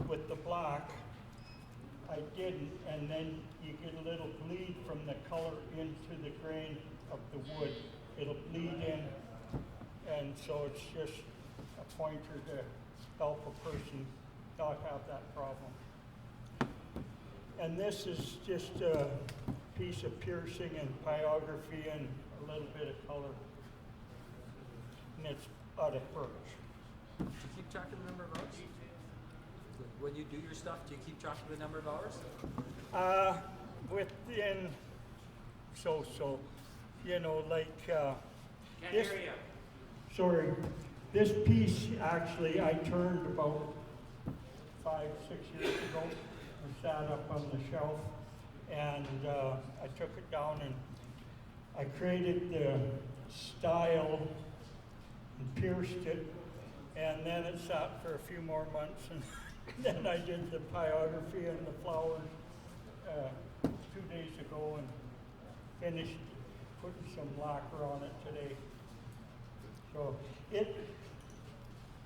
with the black, I didn't, and then you get a little bleed from the color into the grain of the wood. It'll bleed in, and so it's just a pointer to help a person not have that problem. And this is just a piece of piercing and pyography and a little bit of color. And it's out of birch. Do you keep track of the number of hours? When you do your stuff, do you keep track of the number of hours? Within so, you know, like Can't this. hear you. Sorry, this piece actually I turned about 5-6 years ago and sat up on the shelf, and I took it down and I created the style and pierced it, and then it sat for a few more months, and then I did the pyography and the flowers 2 days ago and finished putting some lacquer on it today. So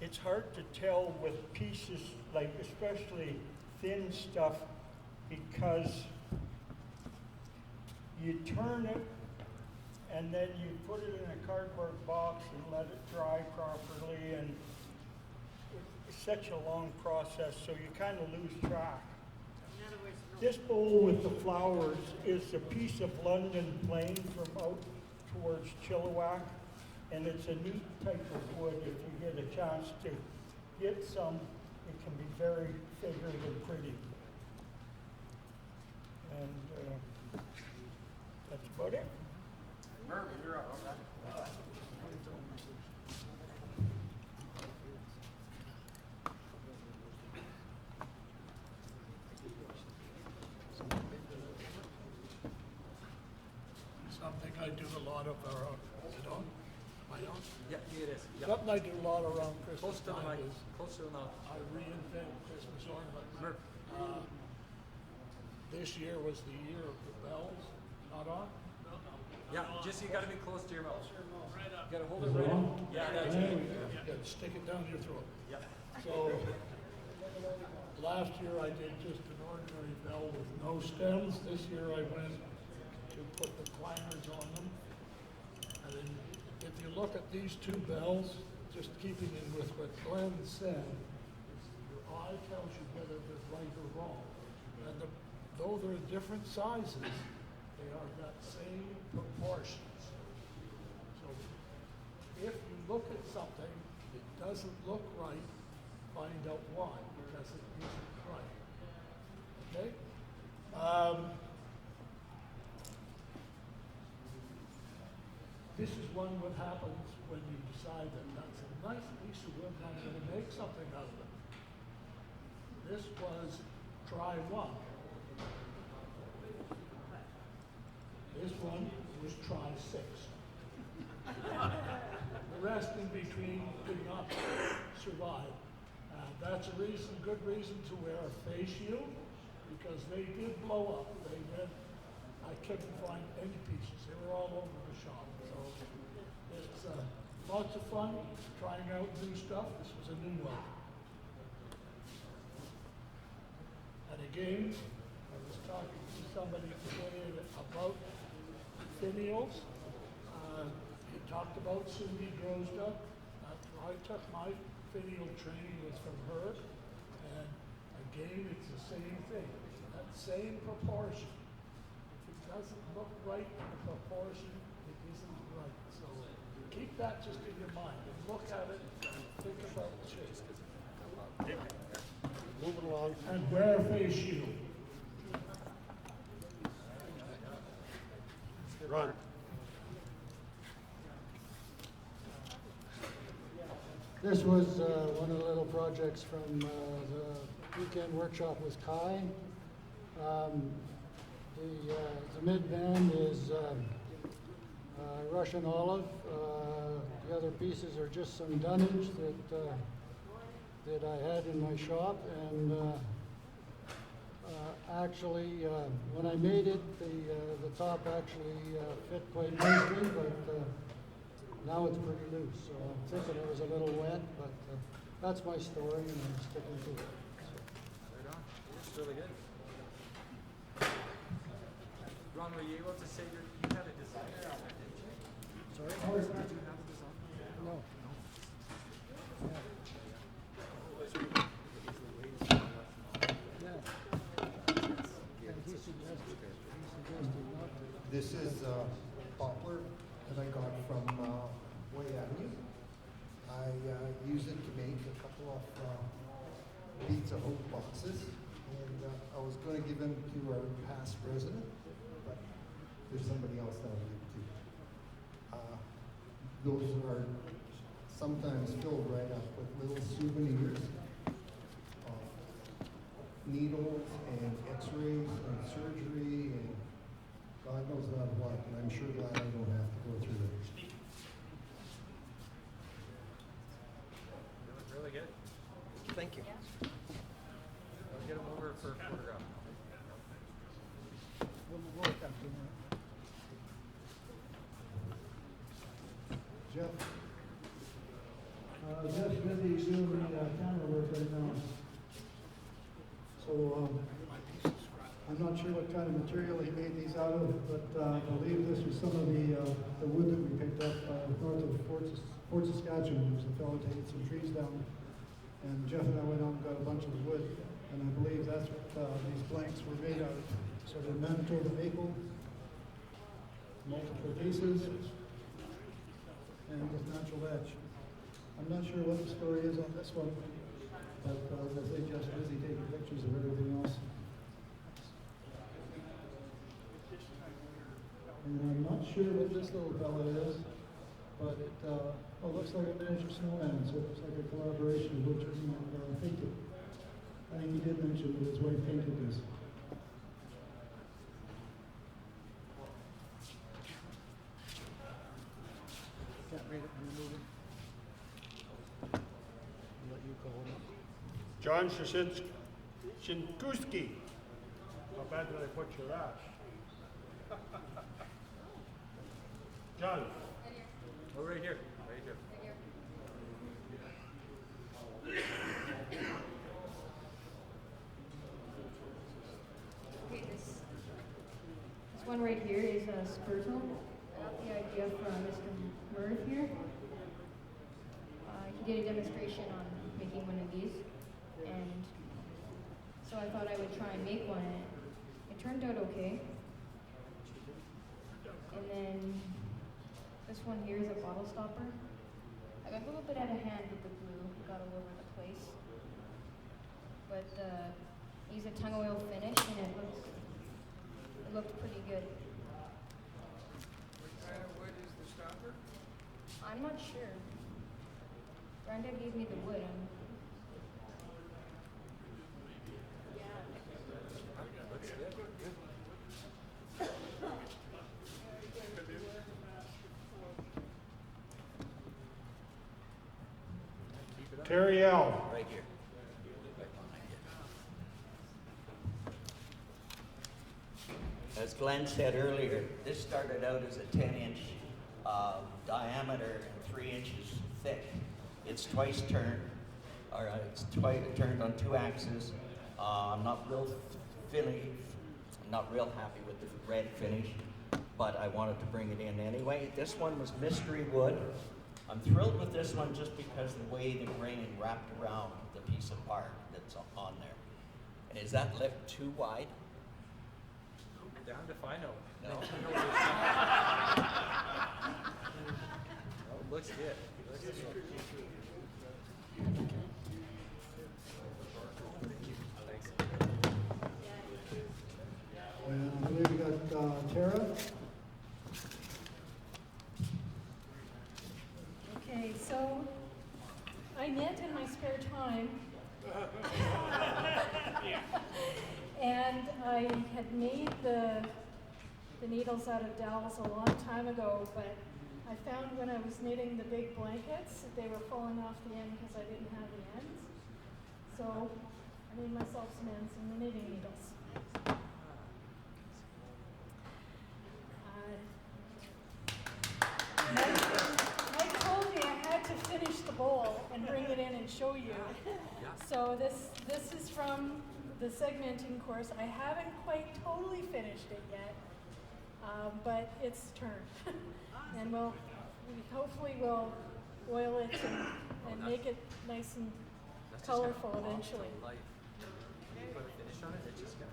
it's hard to tell with pieces, like especially thin stuff, because you turn it and then you put it in a cardboard box and let it dry properly, and it's such a long process, so you kind of lose track. In other words, no. This bowl with the flowers is a piece of London plane from out towards Chilliwack, and it's a neat type of wood. If you get a chance to get some, it can be very figured and pretty. And that's about it. Mervyn, you're up. Something I do a lot of around, is it on? Am I on? Yeah, it is. Yep. Something I do a lot around Close Christmas to the time mic. is Close to the mouth. I reinvent Christmas ornaments. Merv. This year was the year of the bells. Not on? Yeah, just you got to be close to your mouth. Right up. You got to hold it right up. Yeah, that's it. Yeah, stick it down your throat. Yeah. So last year I did just an ordinary bell with no stems. This year I went to put the clangers on them. And then if you look at these two bells, just keeping in with what Glen said, your eye tells you whether they're right or wrong. And though they're different sizes, they are that same proportions. So if you look at something, it doesn't look right, find out why, because it isn't right. Okay? This is one what happens when you decide that that's a nice piece of wood, I'm going to make something out of it. This was try one. This one was try 6. The rest in between did not survive. That's a reason, good reason to wear a face shield, because they did blow up. They did. I couldn't find any pieces. They were all over the shop. So it's lots of fun trying out new stuff. This was a new one. And again, I was talking to somebody today about finials. He talked about Cindy Grosda. I took my finial training was from her. Again, it's the same thing, that same proportion. If it doesn't look right in the proportion, it isn't right. So keep that just in your mind and look at it and think about the shape. Moving along. And wear a face shield. Run. This was one of the little projects from the weekend workshop with Kai. The mid-band is Russian olive. The other pieces are just some dunnage that I had in my shop, and actually, when I made it, the top actually fit quite nicely, but now it's pretty loose. So I'm thinking it was a little wet, but that's my story, and I'm sticking to it. Right on. It's really good. Ron, were you able to say you had a designer on there, didn't you? Sorry? Did you have a designer? No. This is poplar that I got from Way Avenue. I use it to make a couple of Pizza Hut boxes, and I was going to give them to our past president, but there's somebody else that I'll give it to. Those are sometimes filled right up with little souvenirs, needles and x-rays and surgery and God knows not what, and I'm sure glad I don't have to go through it. They look really good. Thank you. I'll get them over for a photograph. Jeff? Jeff's busy doing the camera work right now. So, I'm not sure what kind of material he made these out of, but I believe this was some of the wood that we picked up north of Fort Saskatchewan. There was a fellow taking some trees down, and Jeff and I went out and got a bunch of wood, and I believe that's what these blanks were made out of. So they're Manitoba maple, multiple pieces, and with natural edge. I'm not sure what the story is on this one, but as I say, Jeff's busy taking pictures of everything else. And I'm not sure what this little fella is, but it looks like a miniature snowman, so it looks like a collaboration of Butcher and Painted. I think he did mention that his wife painted this. Can't read it when you're moving. I'll let you call him up. John Shinkuski. How bad did I put your ass? John. Oh, right here. Right here. Okay, this one right here is a Spurto. I got the idea from Mr. Murph here. He did a demonstration on making one of these, and so I thought I would try and make one. It turned out okay. And then this one here is a bottle stopper. I got a little bit out of hand with the glue, got all over the place. But use a tung oil finish, and it looked pretty good. What kind of wood is the stopper? I'm not sure. Granddad gave me the wood. Terry L. Right here. As Glenn said earlier, this started out as a 10-inch diameter and 3 inches thick. It's twice turned, or it's twice turned on 2 axes. I'm not real happy with the red finish, but I wanted to bring it in anyway. This one was mystery wood. I'm thrilled with this one just because the way the grain wrapped around the piece of bark that's on there. Is that lift too wide? Down to final. No. No, looks good. Looks good. Thanks. And I believe we got Tara. Okay, so I knit in my spare time. And I had made the needles out of dowels a long time ago, but I found when I was knitting the big blankets that they were falling off the end because I didn't have the ends. So I made myself some ends in the knitting needles. Mike told me I had to finish the bowl and bring it in and show you. So this is from the segmenting course. I haven't quite totally finished it yet, but it's turned. And we hopefully will oil it and make it nice and colorful eventually. Put a finish on it, it's just gonna.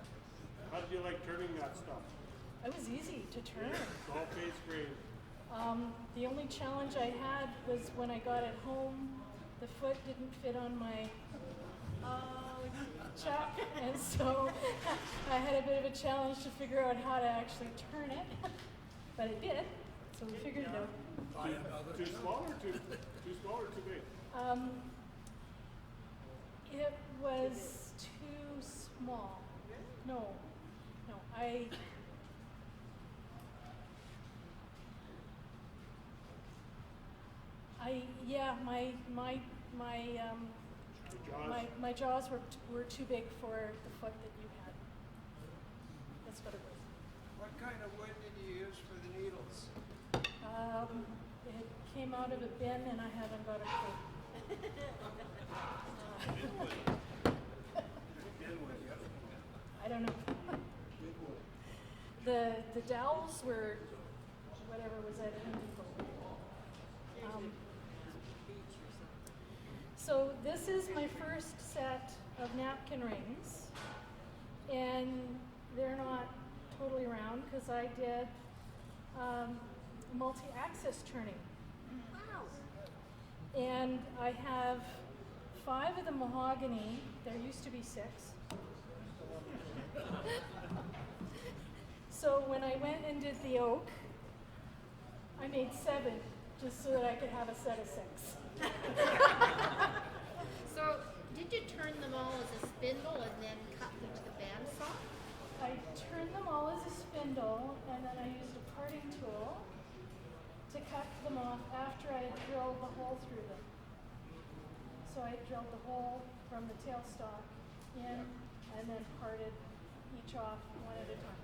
How did you like turning that stuff? It was easy to turn. All face green. The only challenge I had was when I got it home, the foot didn't fit on my chuck, and so I had a bit of a challenge to figure out how to actually turn it, but it did, so we figured it out. Too small or too small or too big? It was too small. No, my jaws were too big for the foot that you had. That's what it was. What kind of wood did you use for the needles? It came out of a bin and I haven't got a clue. I don't know. The dowels were whatever was at Home Depot. So this is my first set of napkin rings, and they're not totally round because I did multi-axis turning. And I have 5 of the mahogany. There used to be 6. So when I went and did the oak, I made 7 just so that I could have a set of 6. So, did you turn them all as a spindle and then cut them with a bandsaw? I turned them all as a spindle, and then I used a parting tool to cut them off after I had drilled the hole through them. So I drilled the hole from the tailstock in, and then parted each off one at a time.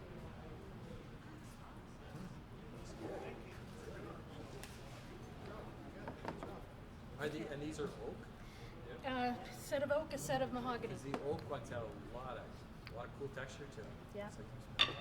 And these are oak? Set of oak, a set of mahogany. Because the oak ones have a lot of cool texture to them. Yeah. It's like